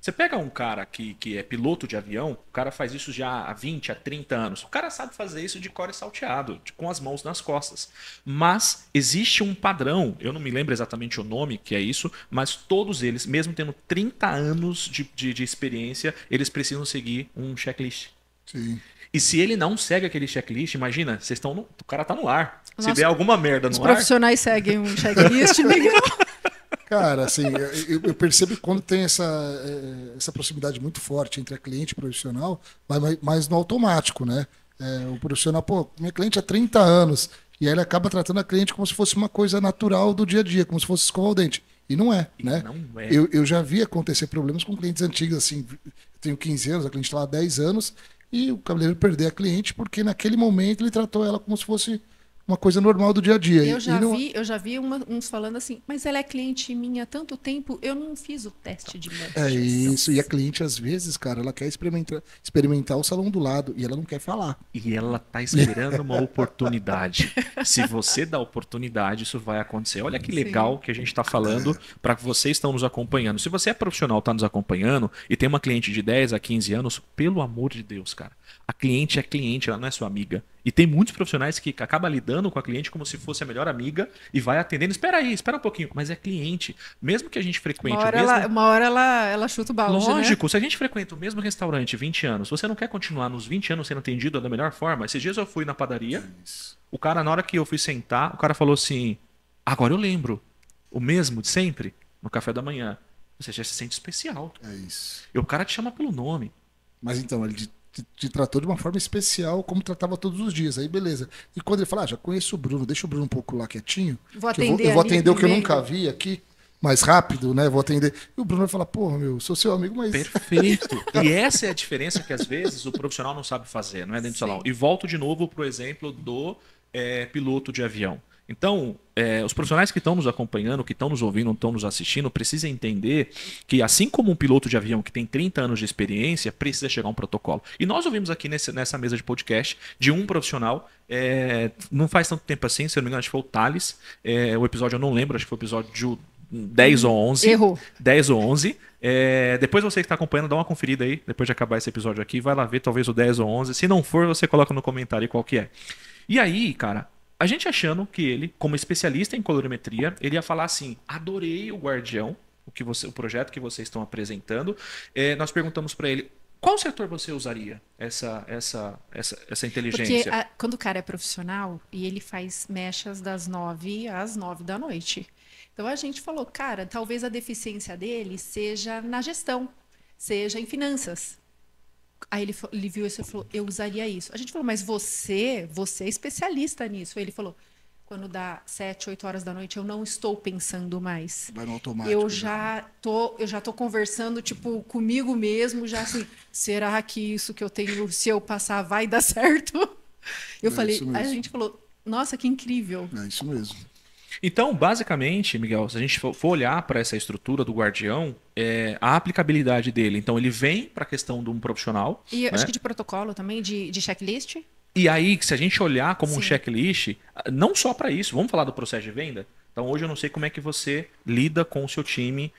Você pega um cara que é piloto de avião, o cara faz isso já há 20, há 30 anos. O cara sabe fazer isso de core salteado, com as mãos nas costas. Mas existe um padrão, eu não me lembro exatamente o nome que é isso, mas todos eles, mesmo tendo 30 anos de experiência, eles precisam seguir um checklist. Sim. E se ele não segue aquele checklist, imagina, vocês estão o cara tá no ar. Se Nossa, der alguma merda no Os ar... profissionais seguem um checklist, Miguel. Cara, assim, eu percebo que quando tem essa proximidade muito forte entre a cliente e o profissional, vai mais no automático, né? O profissional, pô, minha cliente há 30 anos, e aí ele acaba tratando a cliente como se fosse uma coisa natural do dia a dia, como se fosse escovar o dente. E não é, né? Não é. Eu já vi acontecer problemas com clientes antigos, assim, eu tenho 15 anos, a cliente está lá há 10 anos, e o cabeleireiro perder a cliente porque naquele momento ele tratou ela como se fosse uma coisa normal do dia a dia. Eu já vi uns falando assim, mas ela é cliente minha há tanto tempo, eu não fiz o teste de match. É isso, e a cliente às vezes, cara, ela quer experimentar o salão do lado e ela não quer falar. E ela tá esperando uma oportunidade. Se você dá oportunidade, isso vai acontecer. Olha que legal que a gente está falando para que vocês estão nos acompanhando. Se você é profissional, está nos acompanhando e tem uma cliente de 10 a 15 anos, pelo amor de Deus, cara. A cliente é cliente, ela não é sua amiga. E tem muitos profissionais que acabam lidando com a cliente como se fosse a melhor amiga e vai atendendo. Espera aí, espera um pouquinho. Mas é cliente. Mesmo que a gente frequente uma hora ela chuta o balde, Lógico, né? se a gente frequenta o mesmo restaurante 20 anos, você não quer continuar nos 20 anos sendo atendido da melhor forma? Esses dias eu fui na padaria, o cara, na hora que eu fui sentar, o cara falou assim, agora eu lembro, o mesmo de sempre, no café da manhã. Você já se sente especial. É isso. E o cara te chama pelo nome. Mas então, ele te tratou de uma forma especial, como tratava todos os dias. Aí, beleza. E quando ele fala, já conheço o Bruno, deixa o Bruno um pouco lá quietinho. Vou atender eu vou atender o que eu primeiro. nunca vi aqui, mais rápido, né? Vou atender. E o Bruno vai falar, porra, meu, sou seu amigo, mas... Perfeito. E essa é a diferença que às vezes o profissional não sabe fazer, não é dentro do salão. E volto de novo pro exemplo do piloto de avião. Então, os profissionais que estão nos acompanhando, que estão nos ouvindo, estão nos assistindo, precisam entender que, assim como um piloto de avião que tem 30 anos de experiência, precisa chegar um protocolo. E nós ouvimos aqui nessa mesa de podcast de um profissional, não faz tanto tempo assim, se eu não me engano, acho que foi o Thales. O episódio eu não lembro, acho que foi o episódio 10 ou 11. Errou. 10 ou 11. Depois você que está acompanhando, dá uma conferida aí, depois de acabar esse episódio aqui, vai lá ver talvez o 10 ou 11. Se não for, você coloca no comentário aí qual que é. E aí, cara... A gente achando que ele, como especialista em colorimetria, ele ia falar assim, adorei o Guardião, o projeto que vocês estão apresentando. Nós perguntamos para ele, qual setor você usaria essa inteligência? Porque quando o cara é profissional e ele faz mechas das 9 às 9 da noite. Então a gente falou, cara, talvez a deficiência dele seja na gestão, seja em finanças. Aí ele viu isso e falou, eu usaria isso. A gente falou, mas você é especialista nisso. Aí ele falou, quando dá 7, 8 horas da noite, eu não estou pensando mais. Vai no automático. Eu já tô conversando, tipo, comigo mesmo, já assim, será que isso que eu tenho, se eu passar, vai dar certo? Eu falei, aí a gente falou, nossa, que incrível. É isso mesmo. Então, basicamente, Miguel, se a gente for olhar para essa estrutura do Guardião, a aplicabilidade dele, então ele vem para a questão de um profissional. E né? acho que de protocolo também, de checklist. E aí, se a gente olhar como Sim. um checklist, não só para isso, vamos falar do processo de venda? Então, hoje eu não sei como é que você lida com o seu time,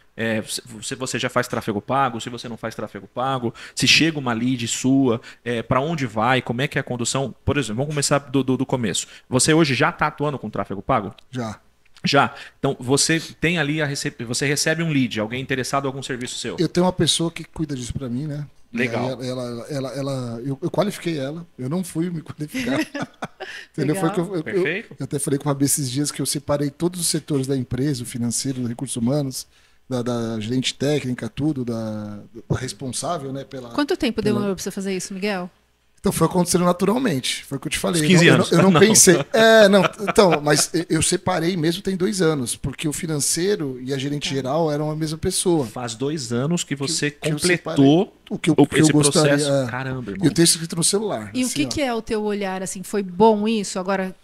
se você já faz tráfego pago, se você não faz tráfego pago, se chega uma lead sua, para onde vai, como é que é a condução. Por exemplo, vamos começar do começo. Você hoje já está atuando com tráfego pago? Já. Então, você tem ali você recebe um lead, alguém interessado em algum serviço seu. Eu tenho uma pessoa que cuida disso para mim, né? Legal. Eu qualifiquei ela, eu não fui me qualificar. Entendeu? Foi que Perfeito. eu até falei com a Fabi esses dias que eu separei todos os setores da empresa, o financeiro, dos recursos humanos, da gerente técnica, tudo, da responsável, né? Quanto tempo demorou para você fazer isso, Miguel? Então foi acontecendo naturalmente, foi o que eu te falei. 15 anos. Eu não pensei. Então, mas eu separei mesmo tem 2 anos, porque o financeiro e a gerente geral eram a mesma pessoa. Faz 2 anos que você que completou esse processo. Gostaria, Caramba, irmão. E o texto escrito no celular. E assim, o que é o teu olhar, assim? Foi bom isso? Agora...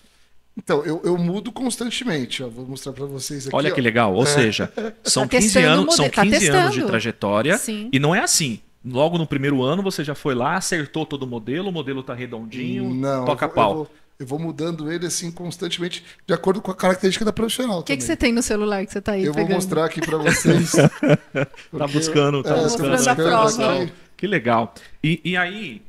Então, eu mudo constantemente. Ó, vou mostrar para vocês aqui. Olha que legal. Ou seja, são 15 anos, anos de trajetória. Sim. E não é assim. Logo no primeiro ano você já foi lá, acertou todo o modelo está redondinho, toca pau. Eu vou mudando ele assim constantemente, de acordo com a característica da profissional. O que você tem no celular que você tá aí Eu pegando? vou mostrar aqui para vocês. Tá buscando, tá mostrando a prova. Que legal. E aí,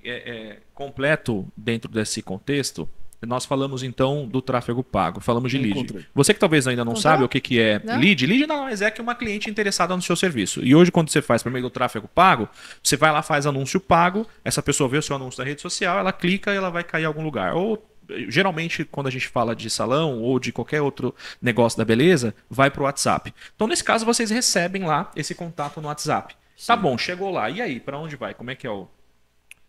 completo dentro desse contexto, nós falamos então do tráfego pago, falamos de lead. Encontrei. Você que talvez ainda não sabe o que é Não? lead, lead nada mais é que uma cliente interessada no seu serviço. E hoje, quando você faz por meio do tráfego pago, você vai lá, faz anúncio pago, essa pessoa vê o seu anúncio na rede social, ela clica e ela vai cair em algum lugar. Ou geralmente, quando a gente fala de salão ou de qualquer outro negócio da beleza, vai para o WhatsApp. Então, nesse caso, vocês recebem lá esse contato no WhatsApp. Tá bom, chegou lá. E aí, para onde vai? Como é que é o...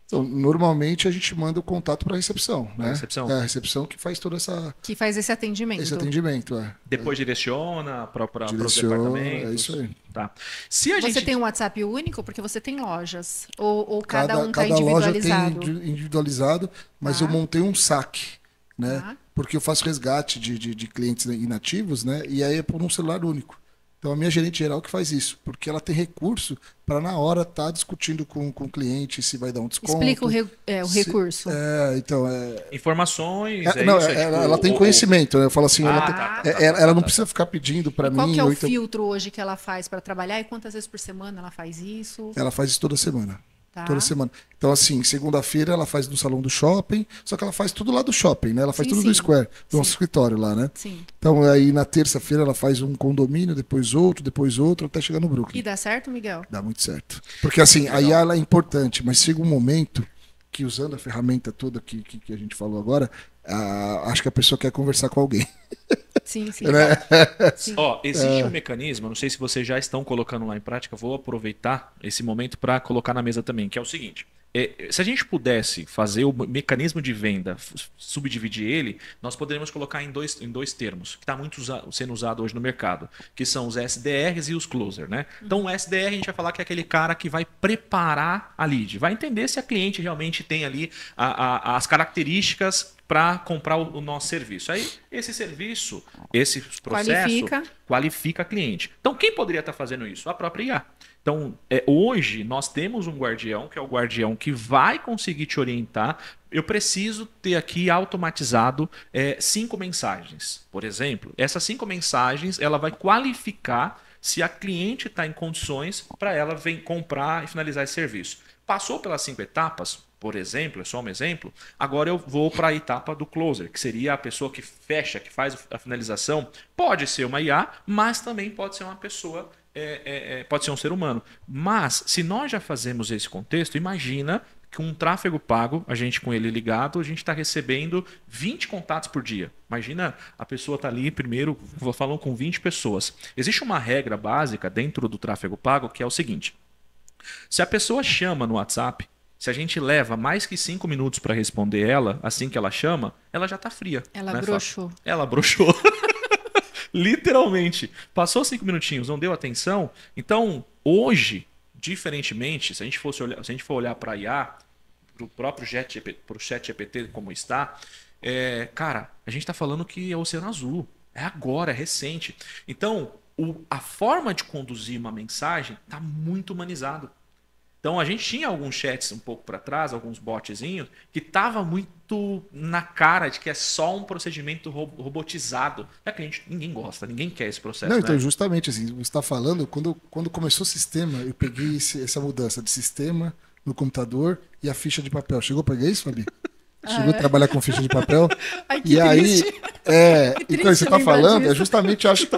Então, normalmente a gente manda o contato para a recepção, né? Recepção. É a recepção que faz todo Que faz esse atendimento. esse atendimento. Depois direciona para os Direciona, departamentos. é isso aí. Tá. Se a Você gente... tem um WhatsApp único porque você tem lojas? Ou cada um está cada loja individualizado? tem individualizado, mas Tá. eu montei um saque, né? Tá. Porque eu faço resgate de clientes inativos, né? E aí é por um celular único. Então a minha gerente geral que faz isso, porque ela tem recurso para na hora estar discutindo com o cliente se vai dar um desconto. Explica o recurso. Informações, Não, isso? ela tem conhecimento, né? Eu falo assim, ela não precisa ficar pedindo para mim. Qual que é o então, filtro hoje que ela faz para trabalhar e quantas vezes por semana ela faz isso? ela faz isso toda semana. Tá. Toda semana. Então, assim, segunda-feira ela faz no salão do shopping, só que ela faz tudo lá do shopping, né? Ela faz Sim, tudo sim. do Square, do nosso Sim. escritório lá, né? Sim. Então, aí na terça-feira ela faz um condomínio, depois outro, até chegar no Brooklyn. E dá certo, Miguel? Dá muito certo. Porque, assim, a IA ela é importante, mas chega um momento que, usando a ferramenta toda que a gente falou agora, acho que a pessoa quer conversar com alguém. Sim, sim. Né? Sim. Ó, existe um mecanismo, não sei se vocês já estão colocando lá em prática, vou aproveitar esse momento para colocar na mesa também, que é o seguinte. Se a gente pudesse fazer o mecanismo de venda, subdividir ele, nós poderíamos colocar em dois termos, que está muito sendo usado hoje no mercado, que são os SDRs e os closer, né? Então o SDR a gente vai falar que é aquele cara que vai preparar a lead, vai entender se a cliente realmente tem ali as características para comprar o nosso serviço. Aí esse serviço, esse processo qualifica a cliente. Então quem poderia estar fazendo isso? A própria IA. Então, hoje nós temos um guardião, que é o guardião que vai conseguir te orientar. Eu preciso ter aqui automatizado 5 mensagens. Por exemplo, essas 5 mensagens ela vai qualificar se a cliente está em condições para ela vir comprar e finalizar esse serviço. Passou pelas 5 etapas, por exemplo, é só um exemplo, agora eu vou para a etapa do closer, que seria a pessoa que fecha, que faz a finalização. Pode ser uma IA, mas também pode ser uma pessoa... pode ser um ser humano. Mas, se nós já fazemos esse contexto, imagina que um tráfego pago, a gente com ele ligado, a gente está recebendo 20 contatos por dia. Imagina a pessoa está ali, primeiro, falando com 20 pessoas. Existe uma regra básica dentro do tráfego pago que é o seguinte. Se a pessoa chama no WhatsApp, se a gente leva mais que 5 minutos para responder ela, assim que ela chama, ela já está fria. Ela né, broxou. Ela broxou. Literalmente. Passou 5 minutinhos, não deu atenção. Então, hoje, diferentemente, se a gente for olhar para a IA, para o próprio ChatGPT como está, cara, a gente está falando que é o oceano azul. É agora, é recente. Então, a forma de conduzir uma mensagem está muito humanizado. Então a gente tinha alguns chats um pouco para trás, alguns botzinhos, que tava muito na cara de que é só um procedimento robotizado. É que ninguém gosta, ninguém quer esse processo. Não, então né? justamente assim, você está falando, quando começou o sistema, eu peguei essa mudança de sistema no computador e a ficha de papel. Chegou a pegar isso, Fabi? Chegou a trabalhar com ficha de papel. Ai, que e aí, triste. e quando você está falando, disso. é justamente, acho,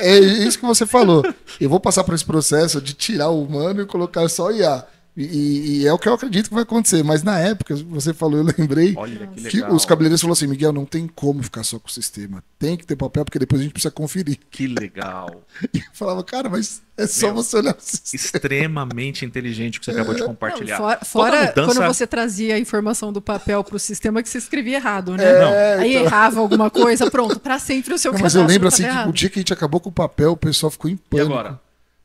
é isso que você falou. Eu vou passar por esse processo de tirar o humano e colocar só IA. E é o que eu acredito que vai acontecer. Mas na época, você falou, eu lembrei Olha, que que legal. os cabeleireiros falaram assim, Miguel, não tem como ficar só com o sistema. Tem que ter papel, porque depois a gente precisa conferir. Que legal. E eu falava, cara, mas é só Meu, você olhar o sistema. Extremamente inteligente que você acabou de compartilhar. Não, Toda fora mudança- quando você trazia a informação do papel para o sistema que você escrevia errado, né? Aí então. errava alguma coisa, pronto, para sempre o seu Não, mas eu cadastro lembro tava assim, que errado. o dia que a gente acabou com o papel, o pessoal ficou em E pânico. agora?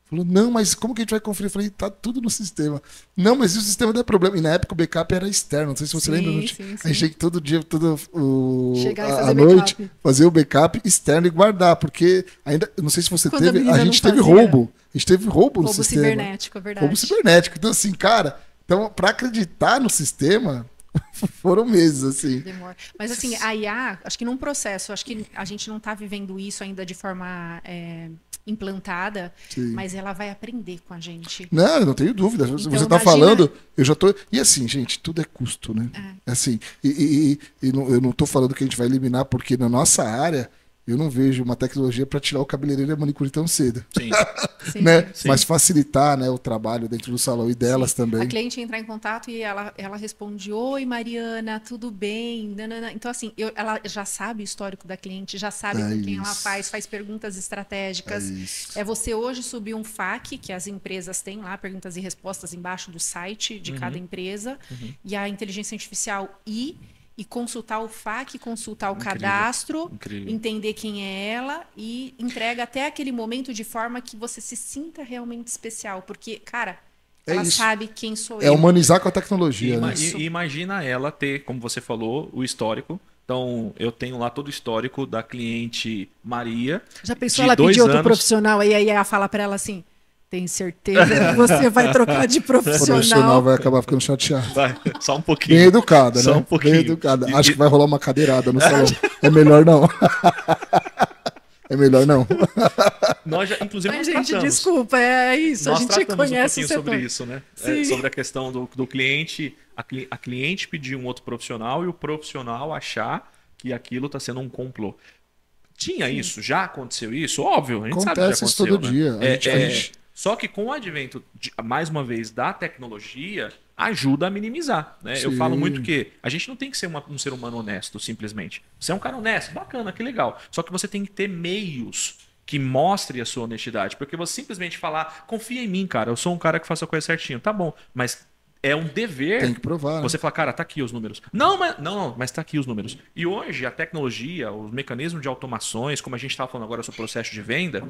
Falou, não, mas como que a gente vai conferir? Eu falei, tá tudo no sistema. Não, mas o sistema não é problema. E na época o backup era externo. Não sei se você Sim, lembra. sim, A gente sim. tinha que todo dia, Chegar e à fazer noite, backup. fazer o backup externo e guardar. Porque ainda, eu não sei se você Quando a teve, menina a não gente teve fazia. roubo. A gente teve roubo no Roubo sistema. cibernético, é verdade. Roubo cibernético. Então, assim, cara, então, para acreditar no sistema, Foram meses, assim. Demora. Mas assim, a IA, acho que num processo, acho que a gente não está vivendo isso ainda de forma implantada, Sim. mas ela vai aprender com a gente. Não, eu não tenho dúvida. Então, Você tá imagina- falando, eu já tô. E assim, gente, tudo é custo, né? Assim, eu não tô falando que a gente vai eliminar, porque na nossa área eu não vejo uma tecnologia para tirar o cabeleireiro e a manicure tão cedo. Sim. Sim. Né? Sim. Mas facilitar, né, o trabalho dentro do salão e delas também. A cliente entrar em contato e ela responde: Oi, Mariana, tudo bem? Nanana. Então, assim, ela já sabe o histórico da cliente, já sabe com quem ela isso. faz perguntas estratégicas. isso. É você hoje subir um FAQ, que as empresas têm lá, perguntas e respostas embaixo do site de cada empresa, e a inteligência artificial e consultar o FAQ, consultar o cadastro, Incrível. entender quem é ela e entrega até aquele momento de forma que você se sinta realmente especial. Porque, cara, É ela isso. sabe quem sou É eu. humanizar com a tecnologia, né? E imagina ela ter, como você falou, o histórico. Então, eu tenho lá todo o histórico da cliente Maria. Já pensou de ela 2 pedir outro anos. profissional e aí ela fala pra ela assim: tem certeza que você vai trocar de O profissional profissional? vai acabar ficando chateado. Vai, só um pouquinho. Bem educada, Só né? um pouquinho. Bem educada. E- Acho que vai rolar uma cadeirada no salão. É melhor não. É melhor não. Nós já, inclusive, Ai, nós gente, tratamos. desculpa, é isso. Nós a gente tratamos conhece um o pouquinho setor. sobre isso, né? Sim. Sobre a questão do cliente, a cliente pedir um outro profissional e o profissional achar que aquilo está sendo um complô. Tinha isso? Já aconteceu isso? Óbvio, a gente sabe que já Acontece isso aconteceu, todo né? dia. A gente- Só que com o advento, mais uma vez, da tecnologia, ajuda a minimizar, né? Eu Sim. falo muito que a gente não tem que ser um ser humano honesto, simplesmente. Você é um cara honesto, bacana, que legal. Só que você tem que ter meios que mostrem a sua honestidade. Porque você simplesmente falar, confia em mim, cara, eu sou um cara que faço a coisa certinho. Tá bom, mas é um dever. Tem que provar, né? Você fala, cara, tá aqui os números. Mas tá aqui os números. E hoje a tecnologia, os mecanismos de automações, como a gente estava falando agora sobre o processo de venda,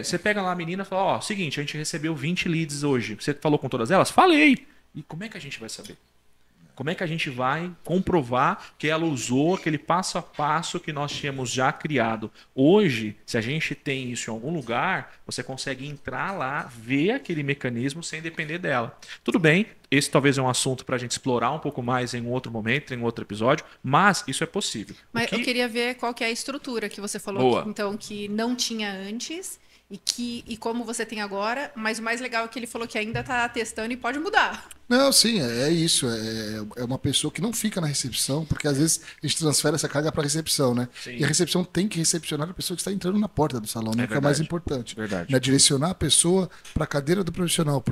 você pega lá a menina e fala, ó, seguinte, a gente recebeu 20 leads hoje. Você falou com todas elas? Falei. E como é que a gente vai saber? Como é que a gente vai comprovar que ela usou aquele passo a passo que nós tínhamos já criado? Hoje, se a gente tem isso em algum lugar, você consegue entrar lá, ver aquele mecanismo sem depender dela. Tudo bem, esse talvez é um assunto para a gente explorar um pouco mais em um outro momento, em um outro episódio, mas isso é possível. Mas eu queria ver qual que é a estrutura que você falou, Boa. então, que não tinha antes e como você tem agora, mas o mais legal é que ele falou que ainda está testando e pode mudar. Não, sim, é isso. É uma pessoa que não fica na recepção, porque às vezes a gente transfere essa carga para a recepção, né? Sim. E a recepção tem que recepcionar a pessoa que está entrando na porta do salão, né? Que é o mais verdade. importante. Verdade. Né? Direcionar a pessoa para a cadeira do profissional,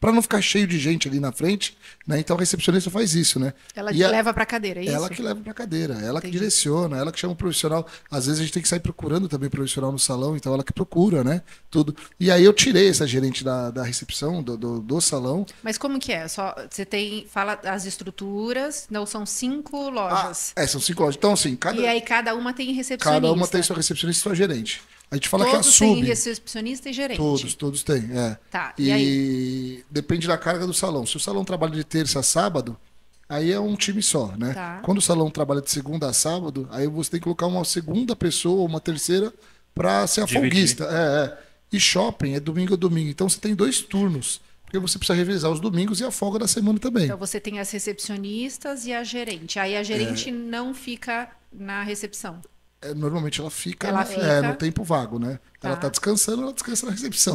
para não ficar cheio de gente ali na frente, né? Então a recepcionista faz isso, né? Ela E te leva para a cadeira, é isso? Ela que leva para a cadeira, ela que Entendi. direciona, ela que chama o profissional. Às vezes a gente tem que sair procurando também profissional no salão, então ela que procura, né? Tudo. E aí eu tirei essa gerente da recepção, do salão. Mas como que é? Só, você fala as estruturas, não são 5 lojas. São 5 lojas. Então, assim, E aí cada uma tem recepcionista. cada uma tem sua recepcionista e sua gerente. A gente fala Todos que a sub. têm recepcionista e gerente. Todos têm, é. Tá, e E depende da carga do salão. Se o salão trabalha de terça a sábado, aí é um time só, né? Tá. Quando o salão trabalha de segunda a sábado, aí você tem que colocar uma segunda pessoa ou uma terceira para ser a Dividir. folguista. E shopping é domingo a domingo. Então você tem 2 turnos. Porque você precisa revezar os domingos e a folga da semana também. Então você tem as recepcionistas e a gerente. Aí a gerente não fica na recepção. Normalmente ela fica, Ela no- fica. no tempo vago, né? Tá. Ela tá descansando, ela descansa na recepção.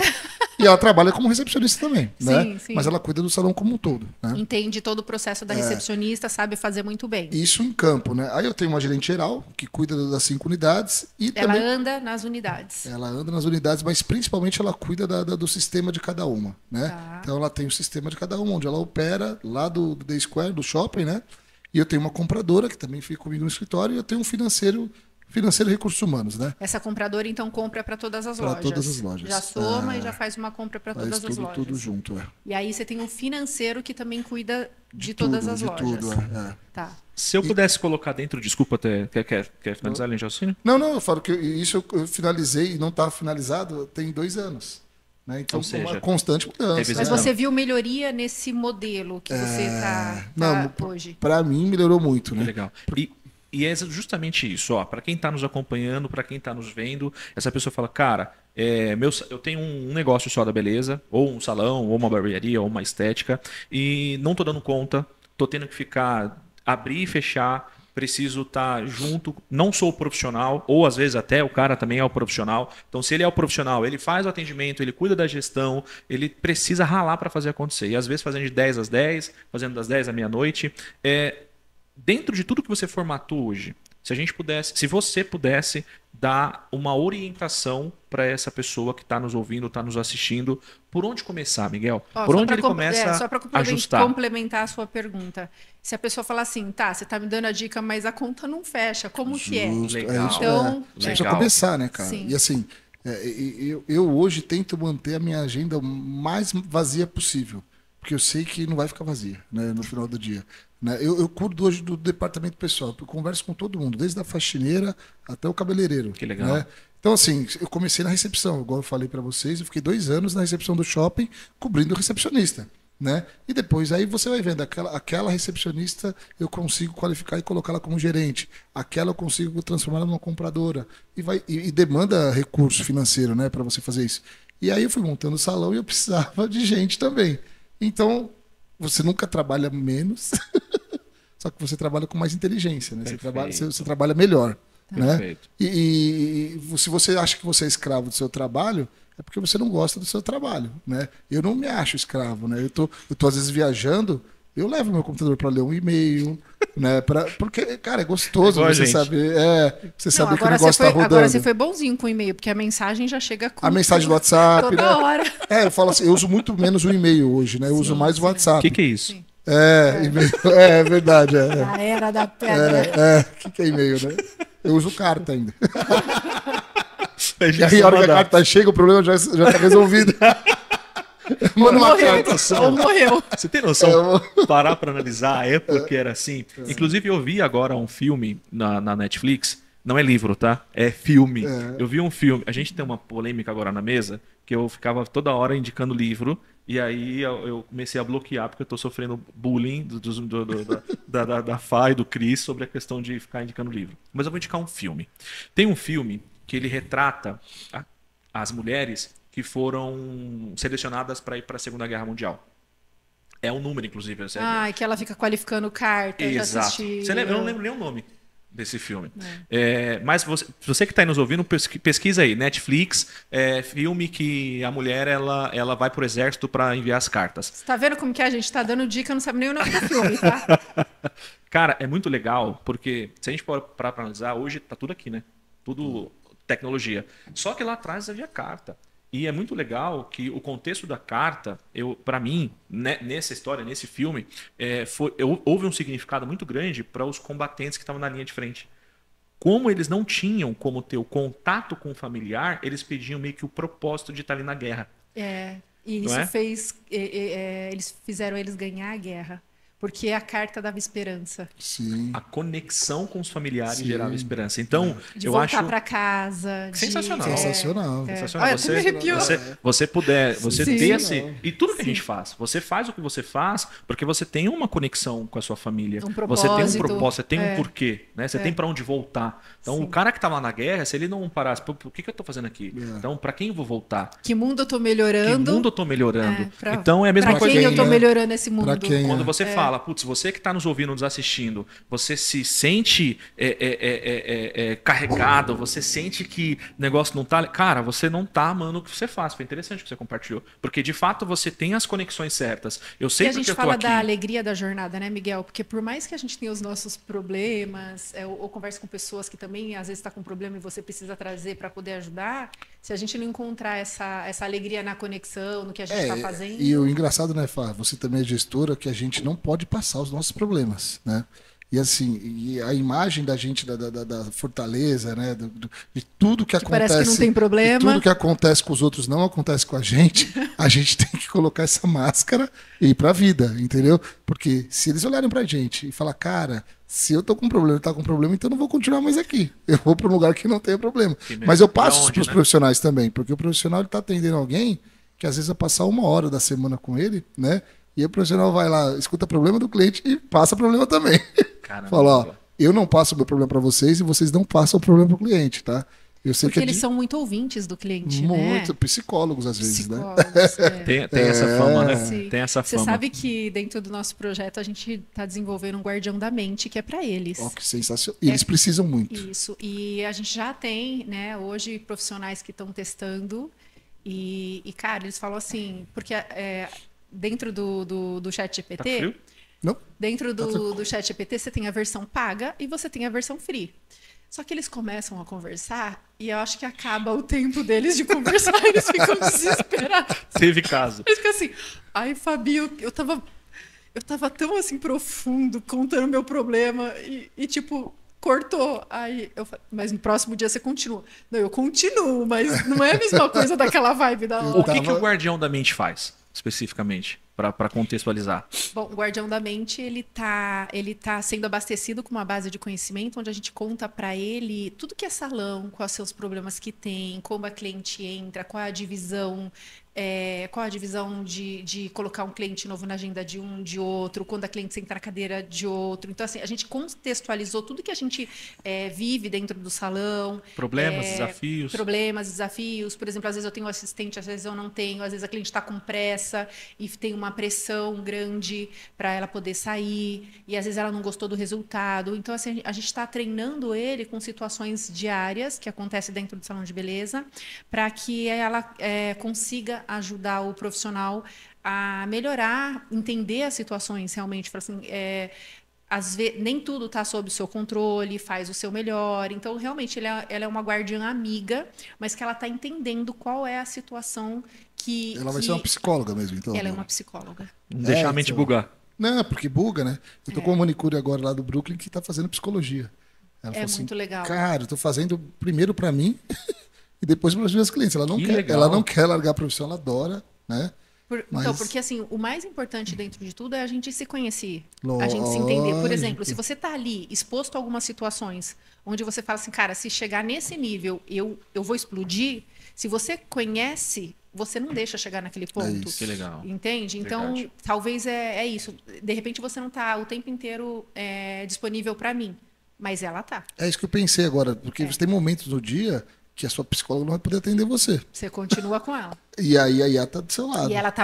E ela trabalha como recepcionista também, né? Sim, sim. Mas ela cuida do salão como um todo, né? Entende todo o processo da recepcionista, sabe fazer muito bem. Isso em campo, né? Aí eu tenho uma gerente geral que cuida das 5 unidades e Ela também anda nas unidades. ela anda nas unidades, mas principalmente ela cuida do sistema de cada uma, né? Tá. Então ela tem o sistema de cada uma, onde ela opera lá do The Square, do shopping, né? E eu tenho uma compradora que também fica comigo no escritório e eu tenho um financeiro e recursos humanos, né? Essa compradora, então, compra para todas as Pra lojas. todas as lojas. Já soma e já faz uma compra para Faz todas as lojas. tudo junto, E aí você tem um financeiro que também cuida de todas as de lojas. tudo, é. Tá. Se eu pudesse colocar dentro, desculpa, quer finalizar, Linha de raciocínio? Não, eu falo que isso eu finalizei e não está finalizado tem 2 anos. Né? Então, Ou seja, uma constante mudança. revisão. Mas né? você viu melhoria nesse modelo que você está Não, hoje? para mim melhorou muito, Que né? legal. E é justamente isso, ó. Para quem está nos acompanhando, para quem está nos vendo, essa pessoa fala, cara, eu tenho um negócio só da beleza, ou um salão, ou uma barbearia, ou uma estética, e não estou dando conta. tô tendo que abrir e fechar, preciso estar junto, não sou o profissional, ou às vezes até o cara também é o profissional. Então, se ele é o profissional, ele faz o atendimento, ele cuida da gestão, ele precisa ralar para fazer acontecer. E às vezes fazendo de 10 às 10, fazendo das 10 à meia-noite. Dentro de tudo que você formatou hoje, se você pudesse dar uma orientação para essa pessoa que está nos ouvindo, está nos assistindo, por onde começar, Miguel? Por onde ele começa só para a ajustar? complementar a sua pergunta. Se a pessoa falar assim, tá, você está me dando a dica, mas a conta não fecha, como que é? Legal. Então, Você precisa começar, né, cara? Sim. E assim, eu hoje tento manter a minha agenda o mais vazia possível, porque eu sei que não vai ficar vazia, né, no final do dia. Né? Eu cuido hoje do departamento pessoal, eu converso com todo mundo, desde a faxineira até o cabeleireiro. Que legal. Né? Então, assim, eu comecei na recepção, igual eu falei para vocês, eu fiquei 2 anos na recepção do shopping cobrindo o recepcionista. Né? E depois aí você vai vendo, aquela recepcionista eu consigo qualificar e colocá-la como gerente, aquela eu consigo transformá-la numa compradora, e demanda recurso financeiro, né, para você fazer isso. E aí eu fui montando o salão e eu precisava de gente também. Então, você nunca trabalha menos, só que você trabalha com mais inteligência, né? Você trabalha melhor. Né? E se você acha que você é escravo do seu trabalho, é porque você não gosta do seu trabalho. Né? Eu não me acho escravo. Né? Eu tô às vezes viajando, eu levo meu computador para ler um e-mail, né? Porque, cara, é gostoso você saber. Você saber que o negócio está rodando. Agora você foi bonzinho com o e-mail, porque a mensagem já chega com. A mensagem do WhatsApp. Toda né? hora. Eu falo assim, eu uso muito menos o e-mail hoje, né? Eu uso mais o WhatsApp. O que é isso? Sim. É verdade. A era da pedra. O que é e-mail, né? Eu uso carta ainda. E E aí, a hora que a carta chega, o problema já está resolvido. Mano, Morreu. Você tem noção? Parar para analisar a época que era assim. Inclusive, eu vi agora um filme na Netflix. Não é livro, tá? É filme. Eu vi um filme. A gente tem uma polêmica agora na mesa que eu ficava toda hora indicando livro. E aí eu comecei a bloquear porque eu tô sofrendo bullying da Fá e do Cris sobre a questão de ficar indicando livro. Mas eu vou indicar um filme. Tem um filme que ele retrata as mulheres que foram selecionadas para ir para a Segunda Guerra Mundial. É um número, inclusive. Que ela fica qualificando carta. Exato. Eu não lembro nem o nome desse filme. Mas você que está aí nos ouvindo, pesquisa aí. Netflix, filme que a mulher ela vai pro exército para enviar as cartas. Você tá vendo como que a gente está dando dica, não sabe nem o nome do filme, tá? Cara, é muito legal, porque se a gente for para analisar, hoje tá tudo aqui, né? Tudo tecnologia. Só que lá atrás havia carta. E é muito legal que o contexto da carta, para mim, nessa história, nesse filme, houve um significado muito grande para os combatentes que estavam na linha de frente. Como eles não tinham como ter o contato com o familiar, eles pediam meio que o propósito de estar ali na guerra. E isso fez... eles fizeram eles ganhar a guerra. Porque a carta dava esperança. Sim. A conexão com os familiares gerava esperança. Então, de eu voltar acho para casa. Sensacional. Sensacional. Olha, você me arrepiou. Você ter esse... E tudo que a gente faz. Você faz o que você faz porque você tem uma conexão com a sua família. Você tem um propósito, você tem um porquê. Né? Você tem para onde voltar. Então, o cara que estava lá na guerra, se ele não parasse, por que eu estou fazendo aqui? Então, para quem eu vou voltar? Que mundo eu estou melhorando? Que mundo eu estou melhorando? Então, é a mesma coisa. Para quem eu estou melhorando esse mundo? Quando você fala, putz, você que está nos ouvindo, nos assistindo, você se sente carregado, você sente que o negócio não tá... Cara, você não tá amando o que você faz. Foi interessante que você compartilhou. Porque, de fato, você tem as conexões certas. Eu sei porque eu tô aqui. A gente fala da alegria da jornada, né, Miguel? Porque por mais que a gente tenha os nossos problemas, ou converse com pessoas que também, às vezes, está com problema e você precisa trazer para poder ajudar, se a gente não encontrar essa alegria na conexão, no que a gente está fazendo... E o engraçado, né, Fá? Você também é gestora, que a gente não pode passar os nossos problemas, né? E assim, a imagem da gente, da fortaleza, né? De tudo que acontece. Parece que não tem problema. Tudo que acontece com os outros não acontece com a gente tem que colocar essa máscara e ir pra vida, entendeu? Porque se eles olharem pra gente e falar, cara, se eu tô com problema, tá com problema, então eu não vou continuar mais aqui. Eu vou para um lugar que não tenha problema. Mas eu passo pros profissionais também, porque o profissional ele tá atendendo alguém que às vezes vai passar 1 hora da semana com ele, né? E aí o profissional vai lá, escuta o problema do cliente e passa problema também. Fala, ó, eu não passo o meu problema para vocês e vocês não passam o problema para o cliente, tá? Eu sei Porque que eles são muito ouvintes do cliente, muito né? psicólogos às vezes, né? Psicólogos, Tem essa fama, né? Sim. Tem essa Você fama. sabe que dentro do nosso projeto a gente está desenvolvendo um guardião da mente que é para eles. Ó, que sensacional. E eles precisam muito. Isso. E a gente já tem, né, hoje profissionais que estão testando cara, eles falam assim, porque dentro do chat Tá GPT, frio? Não? dentro do chat GPT você tem a versão paga e você tem a versão free. Só que eles começam a conversar e eu acho que acaba o tempo deles de conversar e eles ficam desesperados. Teve caso. Eles ficam assim, ai, Fabi, eu tava tão assim profundo contando meu problema e tipo, cortou. Aí mas no próximo dia você continua. Não, eu continuo, mas não é a mesma coisa daquela vibe da O hora. que o Guardião da Mente faz, especificamente, para contextualizar? Bom, o Guardião da Mente, ele tá sendo abastecido com uma base de conhecimento onde a gente conta para ele tudo que é salão, quais são os problemas que tem, como a cliente entra, qual a divisão de colocar um cliente novo na agenda de outro, quando a cliente senta na cadeira de outro. Então, assim, a gente contextualizou tudo que a gente vive dentro do salão. Problemas, desafios. Problemas, desafios. Por exemplo, às vezes eu tenho um assistente, às vezes eu não tenho. Às vezes a cliente está com pressa e tem uma pressão grande para ela poder sair. E às vezes ela não gostou do resultado. Então, assim, a gente está treinando ele com situações diárias que acontecem dentro do salão de beleza para que ela consiga ajudar o profissional a melhorar, entender as situações realmente. Assim, às vezes, nem tudo está sob o seu controle, faz o seu melhor. Então, realmente, ela é uma guardiã amiga, mas que ela está entendendo qual é a situação que... Ela vai ser uma psicóloga mesmo, então. Ela é uma psicóloga. Não deixar a mente então. bugar. Não, porque buga, né? Eu tô com uma manicure agora lá do Brooklyn que tá fazendo psicologia. Ela falou muito legal. Cara, eu tô fazendo primeiro para mim e depois para os meus clientes. Ela não quer largar a profissão, ela adora, né? Então, porque assim, o mais importante dentro de tudo é a gente se conhecer, a gente se entender. Por exemplo, se você tá ali exposto a algumas situações onde você fala assim, cara, se chegar nesse nível, eu vou explodir. Se você conhece, você não deixa chegar naquele ponto. Que legal. Entende? Então, Verdade. talvez é isso. De repente você não tá o tempo inteiro disponível para mim, mas ela tá. É isso que eu pensei agora, porque você tem momentos no dia que a sua psicóloga não vai poder atender você. Você continua com ela. E aí a IA tá do seu lado. E ela tá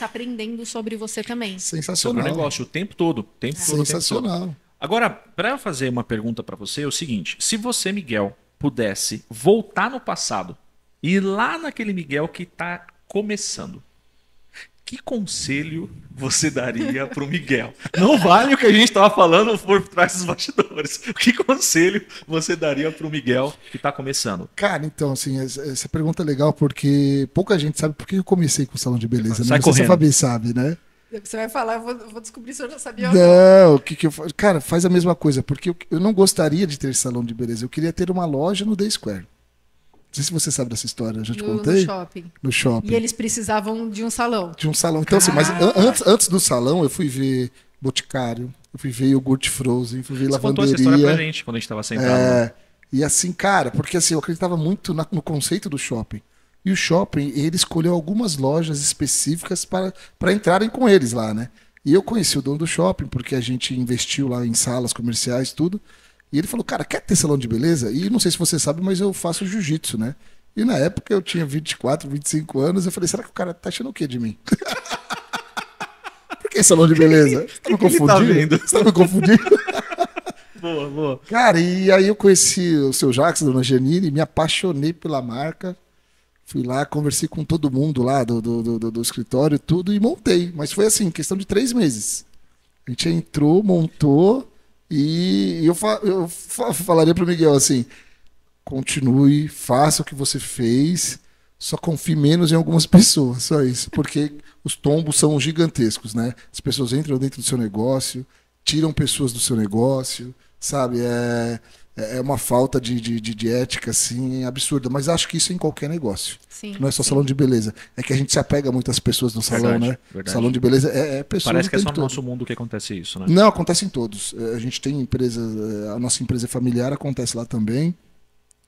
aprendendo sobre você também. Sobre Sensacional. o negócio o tempo todo. Sensacional. Agora, para eu fazer uma pergunta para você, é o seguinte. Se você, Miguel, pudesse voltar no passado e ir lá naquele Miguel que está começando, que conselho você daria para o Miguel? Não vale o que a gente estava falando por trás dos bastidores. Que conselho você daria para o Miguel que está começando? Cara, então, assim, essa pergunta é legal porque pouca gente sabe por que eu comecei com o salão de beleza, né? Sai Não sei se a correndo. Fabi sabe, né? Você vai falar, eu vou descobrir se eu já sabia. Não, o que eu faço? Cara, faz a mesma coisa, porque eu não gostaria de ter salão de beleza. Eu queria ter uma loja no The Square. Não sei se você sabe dessa história, eu já te contei. No shopping. No shopping. E eles precisavam de um salão. De um salão. Então, assim, mas antes do salão, eu fui ver Boticário, eu fui ver iogurte Frozen, fui ver Você contou essa história pra lavanderia. gente quando a gente estava sentado. E assim, cara, porque assim, eu acreditava muito no conceito do shopping. E o shopping, ele escolheu algumas lojas específicas para entrarem com eles lá, né? E eu conheci o dono do shopping, porque a gente investiu lá em salas comerciais, tudo. E ele falou, cara, quer ter salão de beleza? E não sei se você sabe, mas eu faço jiu-jitsu, né? E na época eu tinha 24, 25 anos, eu falei, será que o cara tá achando o quê de mim? Por que salão de beleza? Você tá me que ele tá confundindo? vendo? Você tá me confundindo? Boa, boa. Cara, e aí eu conheci o seu Jackson, dona Janine, me apaixonei pela marca. Fui lá, conversei com todo mundo lá do escritório, tudo, e montei. Mas foi assim, questão de 3 meses. A gente entrou, montou, e eu falaria pro Miguel assim, continue, faça o que você fez, só confie menos em algumas pessoas, só isso. Porque os tombos são gigantescos, né? As pessoas entram dentro do seu negócio, tiram pessoas do seu negócio, sabe? É uma falta de ética, assim, absurda. Mas acho que isso é em qualquer negócio. Sim, não é só sim. salão de beleza. É que a gente se apega muito às pessoas no salão, Verdade, né? verdade. Salão de beleza é pessoas Parece que é o só tempo no todo. nosso mundo que acontece isso, né? Não, acontece em todos. A gente tem empresas, a nossa empresa é familiar, acontece lá também.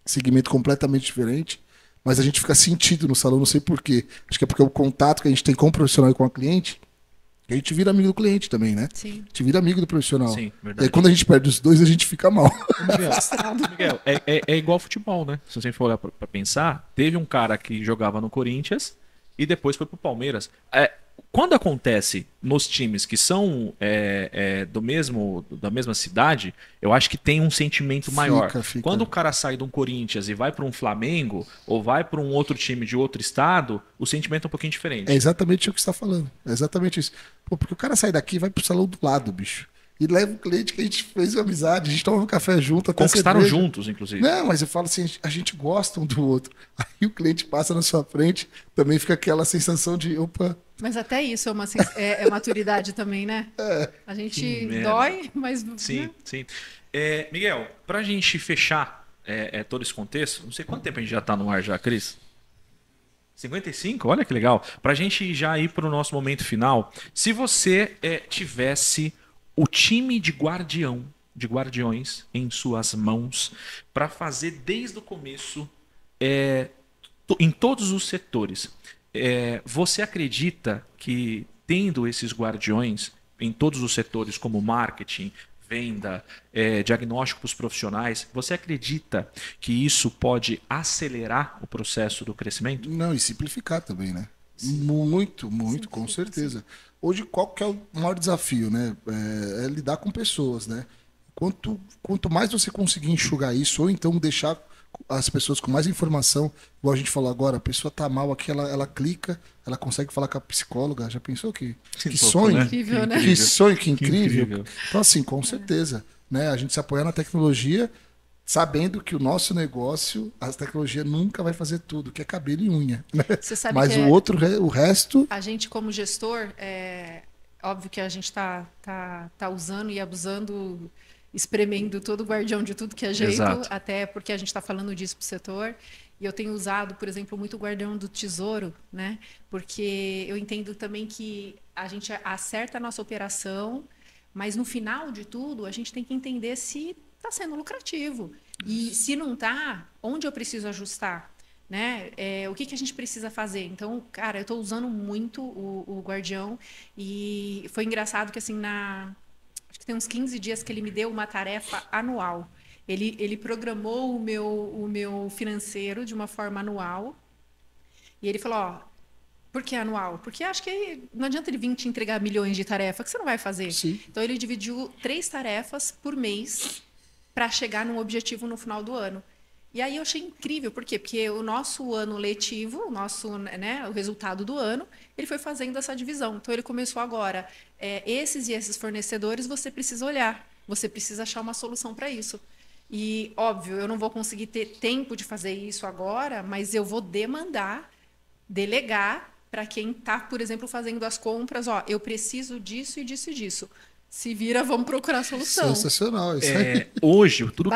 Segmento completamente diferente. Mas a gente fica sentido no salão, não sei por quê. Acho que é porque o contato que a gente tem com o profissional e com a cliente A gente vira amigo do cliente também, né? Sim. A gente vira amigo do profissional. Sim, E verdade. aí, quando a gente perde os dois, a gente fica mal. Miguel, é igual futebol, né? Se você for olhar pra pensar, teve um cara que jogava no Corinthians e depois foi pro Palmeiras. Quando acontece nos times que são da mesma cidade, eu acho que tem um sentimento maior. Fica. Quando o cara sai de um Corinthians e vai para um Flamengo ou vai para um outro time de outro estado, o sentimento é um pouquinho diferente. É exatamente o que você está falando. É exatamente isso. Pô, porque o cara sai daqui e vai pro salão do lado, bicho. E leva o cliente que a gente fez uma amizade, a gente toma um café junto, até Conquistaram cerveja. juntos, inclusive. Não, mas eu falo assim, a gente gosta um do outro. Aí o cliente passa na sua frente, também fica aquela sensação de, opa... Mas até isso é maturidade também, né? A gente dói, mas... Sim, né? sim. Miguel, pra gente fechar todo esse contexto, não sei quanto tempo a gente já tá no ar já, Cris? 55? Olha que legal. Pra gente já ir pro nosso momento final, se você tivesse o time de guardiões em suas mãos para fazer desde o começo em todos os setores, você acredita que tendo esses guardiões em todos os setores como marketing, venda, diagnósticos profissionais, você acredita que isso pode acelerar o processo do crescimento? Não, e simplificar também, né? Muito, com certeza. Hoje, qual que é o maior desafio, né? É lidar com pessoas, né? Quanto mais você conseguir enxugar isso, ou então deixar as pessoas com mais informação, igual a gente falou agora, a pessoa tá mal aqui, ela clica, ela consegue falar com a psicóloga. Já pensou que sonho? Né? Incrível, né? Que sonho, que incrível. incrível. Então, assim, com certeza, né? A gente se apoiar na tecnologia, sabendo que o nosso negócio, a tecnologia nunca vai fazer tudo, que é cabelo e unha, né? Você sabe Mas que o resto... a gente, como gestor, óbvio que a gente tá usando e abusando, espremendo todo o guardião de tudo que é jeito, Exato. até porque a gente está falando disso para o setor. E eu tenho usado, por exemplo, muito o guardião do tesouro, né? Porque eu entendo também que a gente acerta a nossa operação, mas no final de tudo, a gente tem que entender se está sendo lucrativo. E se não está, onde eu preciso ajustar? Né? O que a gente precisa fazer? Então, cara, eu estou usando muito o guardião e foi engraçado que assim, acho que tem uns 15 dias que ele me deu uma tarefa anual. Ele programou o meu financeiro de uma forma anual e ele falou, ó, por que anual? Porque acho que não adianta ele vir te entregar milhões de tarefas que você não vai fazer. Sim. Então, ele dividiu 3 tarefas por mês para chegar num objetivo no final do ano. E aí eu achei incrível, por quê? Porque o nosso ano letivo, o resultado do ano, ele foi fazendo essa divisão. Então ele começou agora, esses e esses fornecedores você precisa olhar, você precisa achar uma solução para isso. E, óbvio, eu não vou conseguir ter tempo de fazer isso agora, mas eu vou delegar para quem está, por exemplo, fazendo as compras, ó, eu preciso disso e disso e disso. Se vira, vamos procurar solução. Sensacional, isso aí. Hoje, tudo que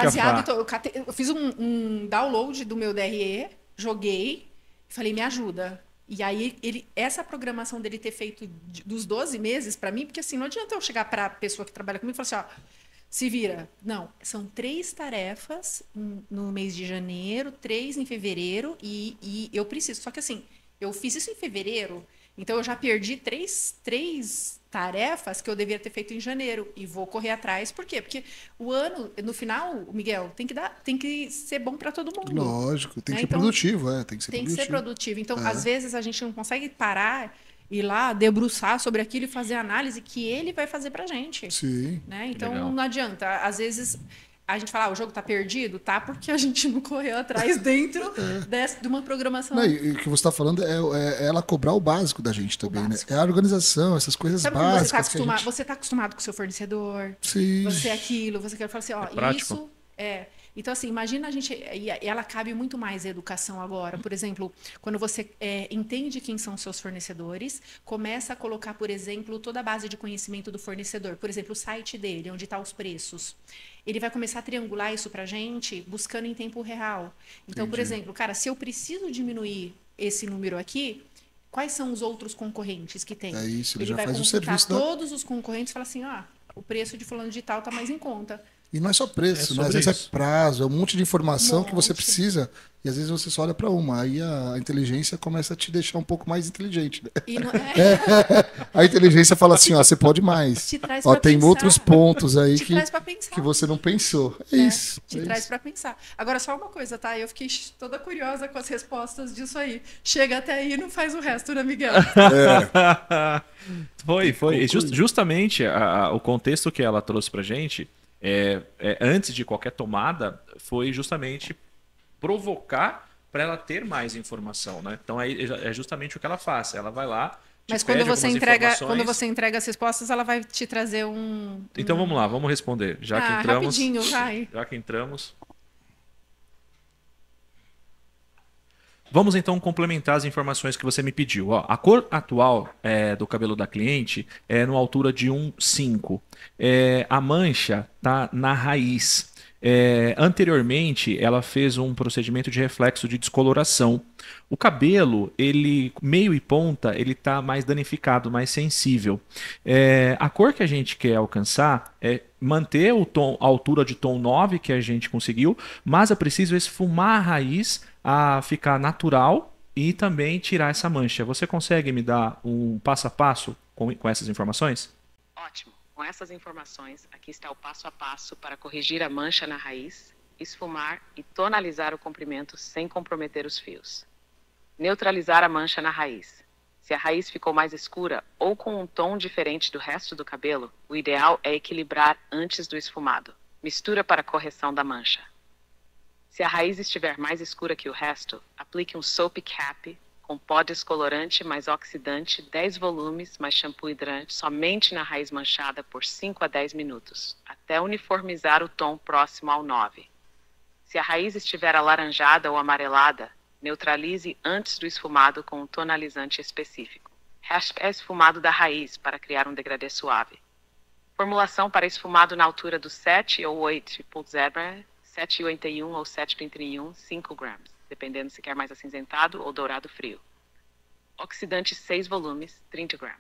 eu fiz um download do meu DRE, joguei, falei, me ajuda. E aí, essa programação dele ter feito dos 12 meses para mim, porque assim, não adianta eu chegar para a pessoa que trabalha comigo e falar assim, ó, se vira. Não, são 3 tarefas no mês de janeiro, 3 em fevereiro e eu preciso. Só que assim, eu fiz isso em fevereiro, então eu já perdi 3 tarefas que eu deveria ter feito em janeiro e vou correr atrás. Por quê? Porque o ano, no final, Miguel, tem que ser bom para todo mundo. Lógico, tem que ser Então, produtivo, tem que ser tem produtivo. que ser produtivo. Então, às vezes, a gente não consegue parar, ir lá, debruçar sobre aquilo e fazer a análise que ele vai fazer pra gente. Sim. Né? Então, Legal. não adianta. Às vezes, a gente fala, o jogo tá perdido? Tá, porque a gente não correu atrás dentro de uma programação. Não, e o que você está falando é ela cobrar o básico da gente também, né? básico. É a organização, essas coisas Sabe quando básicas. você tá acostumado, que a gente... você tá acostumado com o seu fornecedor, Sim. você é aquilo, você quer falar assim, ó, prático. isso é. Então, assim, imagina a gente. E ela cabe muito mais à educação agora. Por exemplo, quando você entende quem são os seus fornecedores, começa a colocar, por exemplo, toda a base de conhecimento do fornecedor. Por exemplo, o site dele, onde estão os preços. Ele vai começar a triangular isso para a gente, buscando em tempo real. Então, por exemplo, cara, se eu preciso diminuir esse número aqui, quais são os outros concorrentes que tem? É isso, ele já vai faz o consultar serviço da... todos os concorrentes e fala assim, o preço de fulano de tal está mais em conta. E não é só preço, né? Às sobre vezes é isso. prazo, é um monte de informação que você Monte. precisa e às vezes você só olha para uma. Aí a inteligência começa a te deixar um pouco mais inteligente, né? E não, A inteligência fala assim, ó, você pode mais. te traz Ó, pra tem pensar. outros pontos aí Te traz pra pensar. que você não pensou. É isso. Te é traz isso. pra pensar. Agora, só uma coisa, tá? Eu fiquei toda curiosa com as respostas disso aí. Chega até aí e não faz o resto, né, Miguel? Foi. concluir. Justamente o contexto que ela trouxe pra gente, antes de qualquer tomada, foi justamente provocar para ela ter mais informação, né? Então é justamente o que ela faz. Ela vai lá, te Mas pede quando você algumas entrega, informações. quando você entrega as respostas, ela vai te trazer um. Então vamos lá, vamos responder. Já que entramos. Rapidinho, vai. Já que entramos. Vamos então complementar as informações que você me pediu. Ó, a cor atual do cabelo da cliente é numa altura de 1,5. A mancha está na raiz. Anteriormente, ela fez um procedimento de reflexo de descoloração. O cabelo, ele meio e ponta, ele está mais danificado, mais sensível. A cor que a gente quer alcançar é manter a altura de tom 9 que a gente conseguiu, mas é preciso esfumar a raiz a ficar natural e também tirar essa mancha. Você consegue me dar um passo a passo com essas informações? Ótimo. Com essas informações, aqui está o passo a passo para corrigir a mancha na raiz, esfumar e tonalizar o comprimento sem comprometer os fios. Neutralizar a mancha na raiz. Se a raiz ficou mais escura ou com um tom diferente do resto do cabelo, o ideal é equilibrar antes do esfumado. Mistura para correção da mancha. Se a raiz estiver mais escura que o resto, aplique um soap cap com pó descolorante mais oxidante, 10 volumes mais shampoo hidrante somente na raiz manchada por 5 a 10 minutos, até uniformizar o tom próximo ao 9. Se a raiz estiver alaranjada ou amarelada, neutralize antes do esfumado com um tonalizante específico. Raspe esfumado da raiz para criar um degradê suave. Formulação para esfumado na altura do 7 ou 8 Triple Zebra, 7,81 ou 7,31, 5 gramas, dependendo se quer mais acinzentado ou dourado frio. Oxidante 6 volumes, 30 gramas.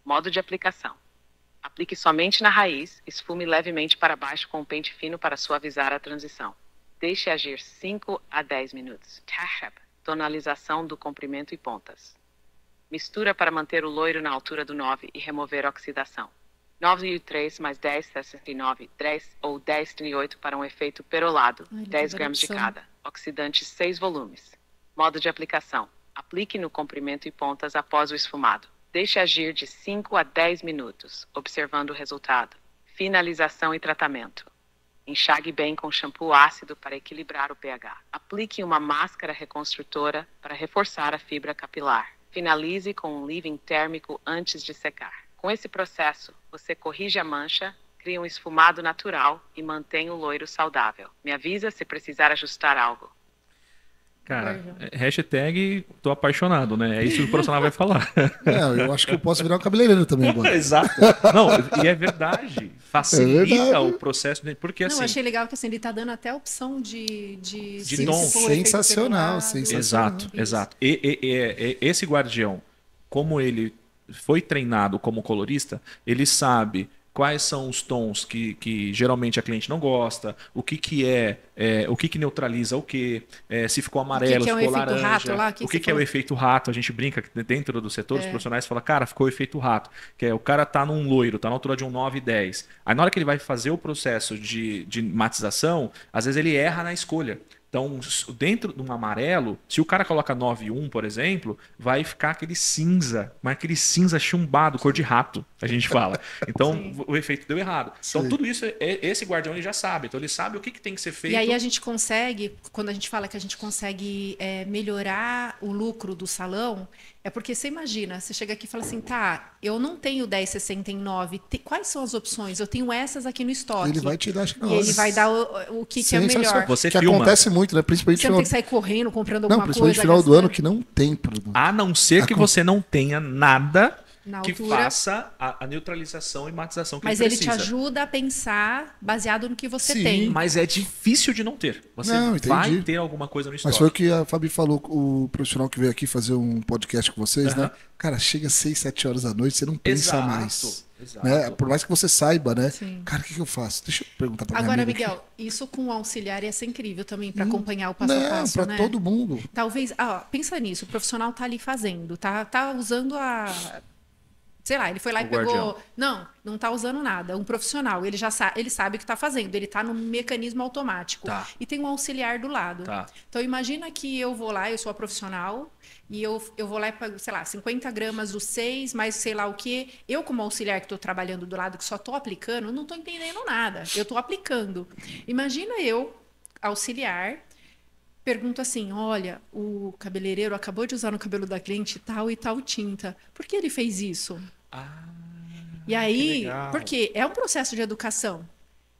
Modo de aplicação. Aplique somente na raiz, esfume levemente para baixo com um pente fino para suavizar a transição. Deixe agir 5 a 10 minutos. Tonalização do comprimento e pontas. Mistura para manter o loiro na altura do 9 e remover a oxidação. 9,3 mais 10,69, 10 ou 10,38 para um efeito perolado, 10 gramas de cada. Oxidante 6 volumes. Modo de aplicação. Aplique no comprimento e pontas após o esfumado. Deixe agir de 5 a 10 minutos, observando o resultado. Finalização e tratamento. Enxague bem com shampoo ácido para equilibrar o pH. Aplique uma máscara reconstrutora para reforçar a fibra capilar. Finalize com um leave-in térmico antes de secar. Com esse processo, você corrige a mancha, cria um esfumado natural e mantém o loiro saudável. Me avisa se precisar ajustar algo. Cara, hashtag tô apaixonado, né? É isso que o profissional vai falar. Não, eu acho que eu posso virar um cabeleireiro também agora. Exato. Não, e é verdade. Facilita verdade. o processo, porque Não, assim... achei legal que assim, ele tá dando até a opção de tom. se for efeito Sensacional, perolado. sensacional. Exato, exato. E esse guardião, como ele foi treinado como colorista, ele sabe quais são os tons que geralmente a cliente não gosta, o que neutraliza o que, se ficou amarelo, que é o se ficou efeito laranja, rato lá? o você que é o falou? efeito rato. A gente brinca que dentro do setor, os profissionais falam, cara, ficou o efeito rato, que é o cara tá num loiro, tá na altura de um 9 e 10. Aí na hora que ele vai fazer o processo de matização, às vezes ele erra na escolha. Então, dentro de um amarelo, se o cara coloca 9,1, por exemplo, vai ficar aquele cinza, mas aquele cinza chumbado, cor de rato, a gente fala. Então, o efeito deu errado. Então, tudo isso, esse guardião ele já sabe. Então, ele sabe o que tem que ser feito. E aí a gente consegue, quando a gente fala que a gente consegue melhorar o lucro do salão, é porque você imagina, você chega aqui e fala assim, tá, eu não tenho 10,69, quais são as opções? Eu tenho essas aqui no estoque. Ele vai te dar, E ele vai dar o que é melhor. Você que filma. acontece muito, né? Principalmente Você não no tem que sair correndo, comprando não, alguma principalmente coisa. no final do gastando. ano que não tem produto. A não ser que você não tenha nada Na que altura. faça a neutralização e matização que Mas ele ele te precisa. ajuda a pensar baseado no que você Sim, tem. Mas é difícil de não ter. Você Não, entendi. vai ter alguma coisa no estoque. Mas foi o que a Fabi falou, o profissional que veio aqui fazer um podcast com vocês, né? Cara, chega às 6, 7 horas da noite, você não pensa Exato. mais. Exato. Né? Por mais que você saiba, né? Sim. Cara, o que eu faço? Deixa eu perguntar pra minha Agora, amiga aqui. Miguel, isso com o auxiliar ia ser incrível também para acompanhar o passo a Não, passo, pra né? todo mundo. Talvez, pensa nisso, o profissional tá ali fazendo, tá usando sei lá, ele foi lá O e pegou. guardião. Não tá usando nada. Um profissional, ele já ele sabe o que tá fazendo, ele tá no mecanismo automático. Tá. E tem um auxiliar do lado. Tá. Então imagina que eu vou lá, eu sou a profissional, e eu vou lá e pago, sei lá, 50 gramas do 6, mais sei lá o quê. Eu, como auxiliar que estou trabalhando do lado, que só estou aplicando, não estou entendendo nada. Eu estou aplicando. Imagina eu, auxiliar, pergunto assim, olha, o cabeleireiro acabou de usar no cabelo da cliente tal e tal tinta. Por que ele fez isso? E aí, legal. porque é um processo de educação.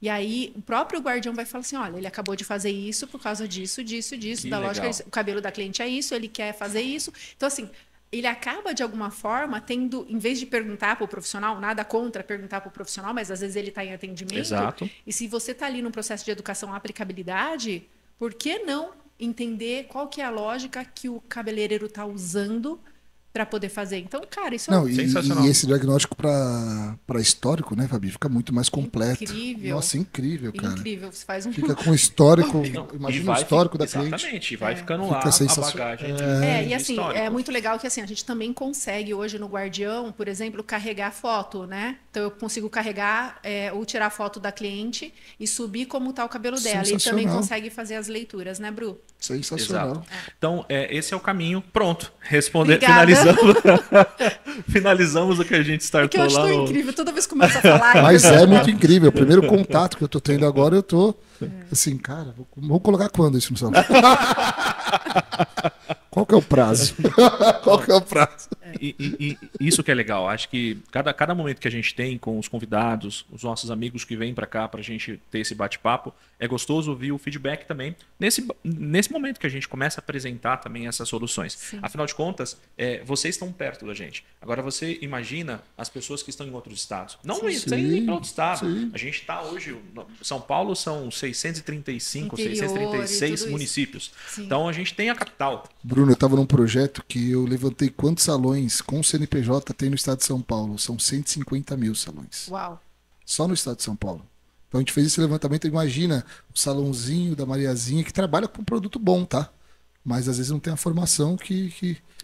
E aí, o próprio guardião vai falar assim, olha, ele acabou de fazer isso por causa disso, Que da lógica, legal. o cabelo da cliente é isso, ele quer fazer isso. Então, assim, ele acaba, de alguma forma, tendo, em vez de perguntar para o profissional, nada contra perguntar para o profissional, mas às vezes ele está em atendimento. Exato. E se você está ali no processo de educação à aplicabilidade, por que não entender qual que é a lógica que o cabeleireiro está usando para poder fazer? Então, cara, isso Não, é Sensacional. e esse diagnóstico para histórico, né, Fabi? Fica muito mais completo. Incrível. Nossa, incrível, cara. incrível. Você faz um... Fica com o histórico, Não, e imagina o vai histórico da exatamente, cliente. e vai ficando Fica lá a sensacional. bagagem É, de e assim, histórico. é muito legal que assim, a gente também consegue hoje no Guardião, por exemplo, carregar foto, né? Então eu consigo carregar ou tirar foto da cliente e subir como tá o cabelo dela. E também Sensacional. consegue fazer as leituras, né, Bru? Sensacional. Exato. Então, esse é o caminho. Pronto. Obrigada. Finalizamos o que a gente Porque startou eu acho lá tão no... incrível, toda vez que começa a falar... Mas é muito incrível. O primeiro contato que eu tô tendo agora, eu tô assim, cara, vou colocar quando isso no celular? Qual que é o prazo? Qual que é o prazo? E isso que é legal. Acho que cada momento que a gente tem com os convidados, os nossos amigos que vêm para cá para a gente ter esse bate-papo, é gostoso ouvir o feedback também nesse momento que a gente começa a apresentar também essas soluções. Sim. Afinal de contas, vocês estão perto da gente. Agora você imagina as pessoas que estão em outros estados. Não sem ir para outro estado. Sim. A gente está hoje... São Paulo são 635, Interior e 636 tudo isso. municípios. Sim. Então a gente tem a capital. Bruno, eu estava num projeto que eu levantei quantos salões com o CNPJ tem no estado de São Paulo. São 150 mil salões. Uau. Só no estado de São Paulo. Então a gente fez esse levantamento. Imagina o salãozinho da Mariazinha, que trabalha com um produto bom, tá? Mas às vezes não tem a formação que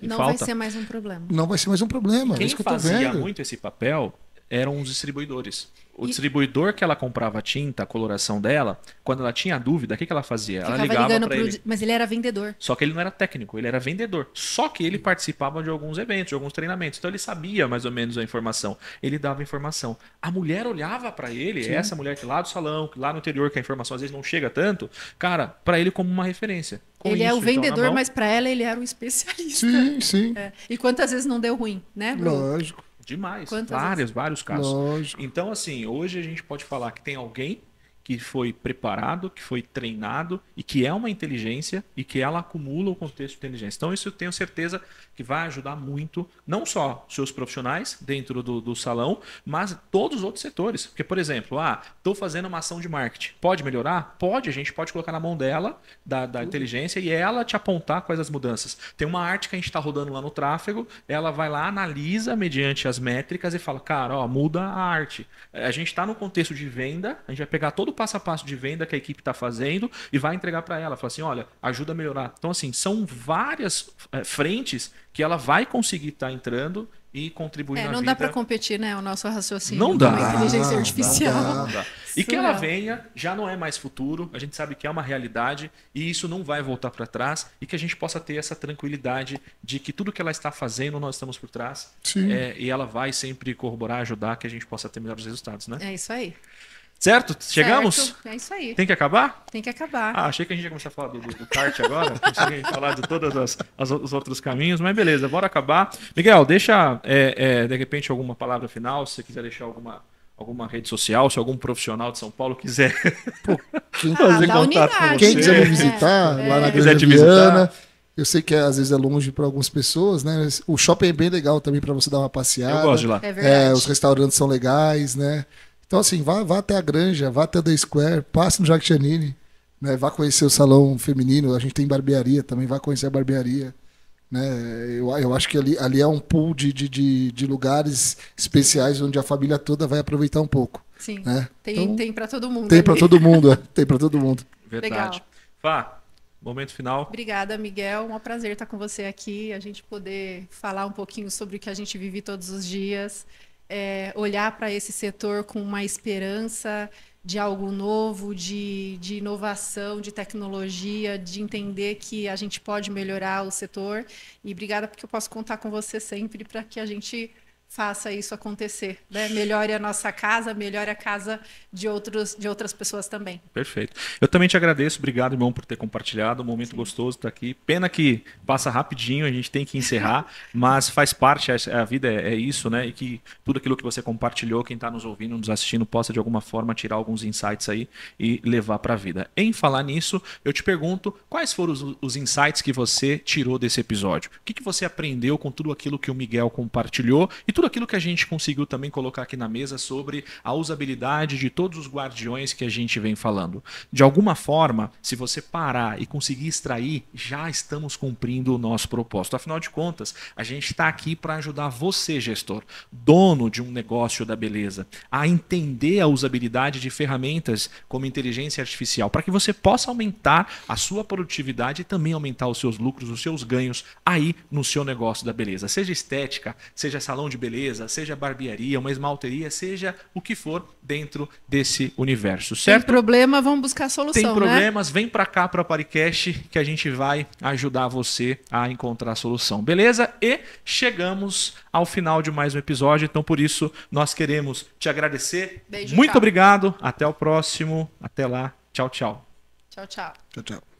E Não falta. vai ser mais um problema. não vai ser mais um problema. É Quem isso que eu tô fazia vendo. muito esse papel eram os distribuidores. O E- distribuidor que ela comprava a tinta, a coloração dela, quando ela tinha dúvida, o que ela fazia? Ela Ficava ligava ligando para ele. Mas ele era vendedor. Só que ele não era técnico, ele era vendedor. Só que ele participava de alguns eventos, de alguns treinamentos. Então ele sabia mais ou menos a informação. Ele dava informação. A mulher olhava para ele, essa mulher que lá do salão, que lá no interior, que a informação às vezes não chega tanto, cara, para ele como uma referência. Com Ele é isso, o então, na vendedor, mão, mas para ela ele era um especialista. Sim, sim. É. E quantas vezes não deu ruim, né, Bruno? Lógico, demais. Quantas Vários casos. lógico. Então, assim, hoje a gente pode falar que tem alguém que foi preparado, que foi treinado e que é uma inteligência e que ela acumula o contexto de inteligência. Então, isso eu tenho certeza que vai ajudar muito, não só seus profissionais dentro do salão, mas todos os outros setores. Porque, por exemplo, estou fazendo uma ação de marketing. Pode melhorar? Pode, a gente pode colocar na mão dela, da inteligência, e ela te apontar quais as mudanças. Tem uma arte que a gente está rodando lá no tráfego, ela vai lá, analisa mediante as métricas e fala, cara, muda a arte. A gente está no contexto de venda, a gente vai pegar todo o passo a passo de venda que a equipe está fazendo e vai entregar para ela. Fala assim, olha, ajuda a melhorar. Então, assim, são várias frentes que ela vai conseguir estar entrando e contribuir na Não vida. dá para competir, né, o nosso raciocínio Não com dá. a inteligência Não artificial. Não dá. E que ela Surreal. venha já não é mais futuro, a gente sabe que é uma realidade e isso não vai voltar para trás e que a gente possa ter essa tranquilidade de que tudo que ela está fazendo nós estamos por trás. Sim. E ela vai sempre corroborar, ajudar que a gente possa ter melhores resultados, né? É isso aí. Certo? Chegamos? Certo? É isso aí. Tem que acabar? Tem que acabar. Achei que a gente ia começar a falar do kart agora. Pensei que a gente ia falar de todos os outros caminhos, mas beleza, bora acabar. Miguel, deixa de repente alguma palavra final, se você quiser deixar alguma rede social, se algum profissional de São Paulo quiser fazer da contato com unidade. você. Quem quiser me visitar lá na Quiser Granja te visitar. Viana, eu sei que às vezes é longe para algumas pessoas, né? O shopping é bem legal também para você dar uma passeada. Eu gosto de lá. É verdade. Os restaurantes são legais, né? Então, assim, vá até a Granja, vá até o The Square, passe no Jacques Giannini, né? Vá conhecer o salão feminino, a gente tem barbearia também, vá conhecer a barbearia. né? Eu acho que ali é um pool de lugares especiais onde a família toda vai aproveitar um pouco. Sim, né? tem para todo mundo. Tem ali. para todo mundo, tem para todo mundo. Verdade. Legal. Fá, momento final. Obrigada, Miguel. Um prazer estar com você aqui, a gente poder falar um pouquinho sobre o que a gente vive todos os dias, olhar para esse setor com uma esperança de algo novo, de inovação, de tecnologia, de entender que a gente pode melhorar o setor. E obrigada porque eu posso contar com você sempre para que a gente faça isso acontecer, né? Melhore a nossa casa, melhore a casa de outras pessoas também. Perfeito. Eu também te agradeço, obrigado, irmão, por ter compartilhado, um momento gostoso estar aqui. Pena que passa rapidinho, a gente tem que encerrar, mas faz parte, a vida é isso, né? E que tudo aquilo que você compartilhou, quem está nos ouvindo, nos assistindo, possa de alguma forma tirar alguns insights aí e levar para a vida. Em falar nisso, eu te pergunto, quais foram os insights que você tirou desse episódio? O que você aprendeu com tudo aquilo que o Miguel compartilhou e tudo aquilo que a gente conseguiu também colocar aqui na mesa sobre a usabilidade de todos os guardiões que a gente vem falando. De alguma forma, se você parar e conseguir extrair, já estamos cumprindo o nosso propósito. Afinal de contas, a gente está aqui para ajudar você, gestor, dono de um negócio da beleza, a entender a usabilidade de ferramentas como inteligência artificial, para que você possa aumentar a sua produtividade e também aumentar os seus lucros, os seus ganhos aí no seu negócio da beleza. Seja estética, seja salão de beleza, seja barbearia, uma esmalteria, seja o que for dentro desse universo, certo? Tem problema, vamos buscar solução, Tem né? problemas, vem para cá para a Paricast que a gente vai ajudar você a encontrar a solução, beleza? E chegamos ao final de mais um episódio, então por isso nós queremos te agradecer. Beijo, Muito tchau. obrigado, até o próximo, até lá, tchau, tchau. Tchau, tchau. Tchau, tchau.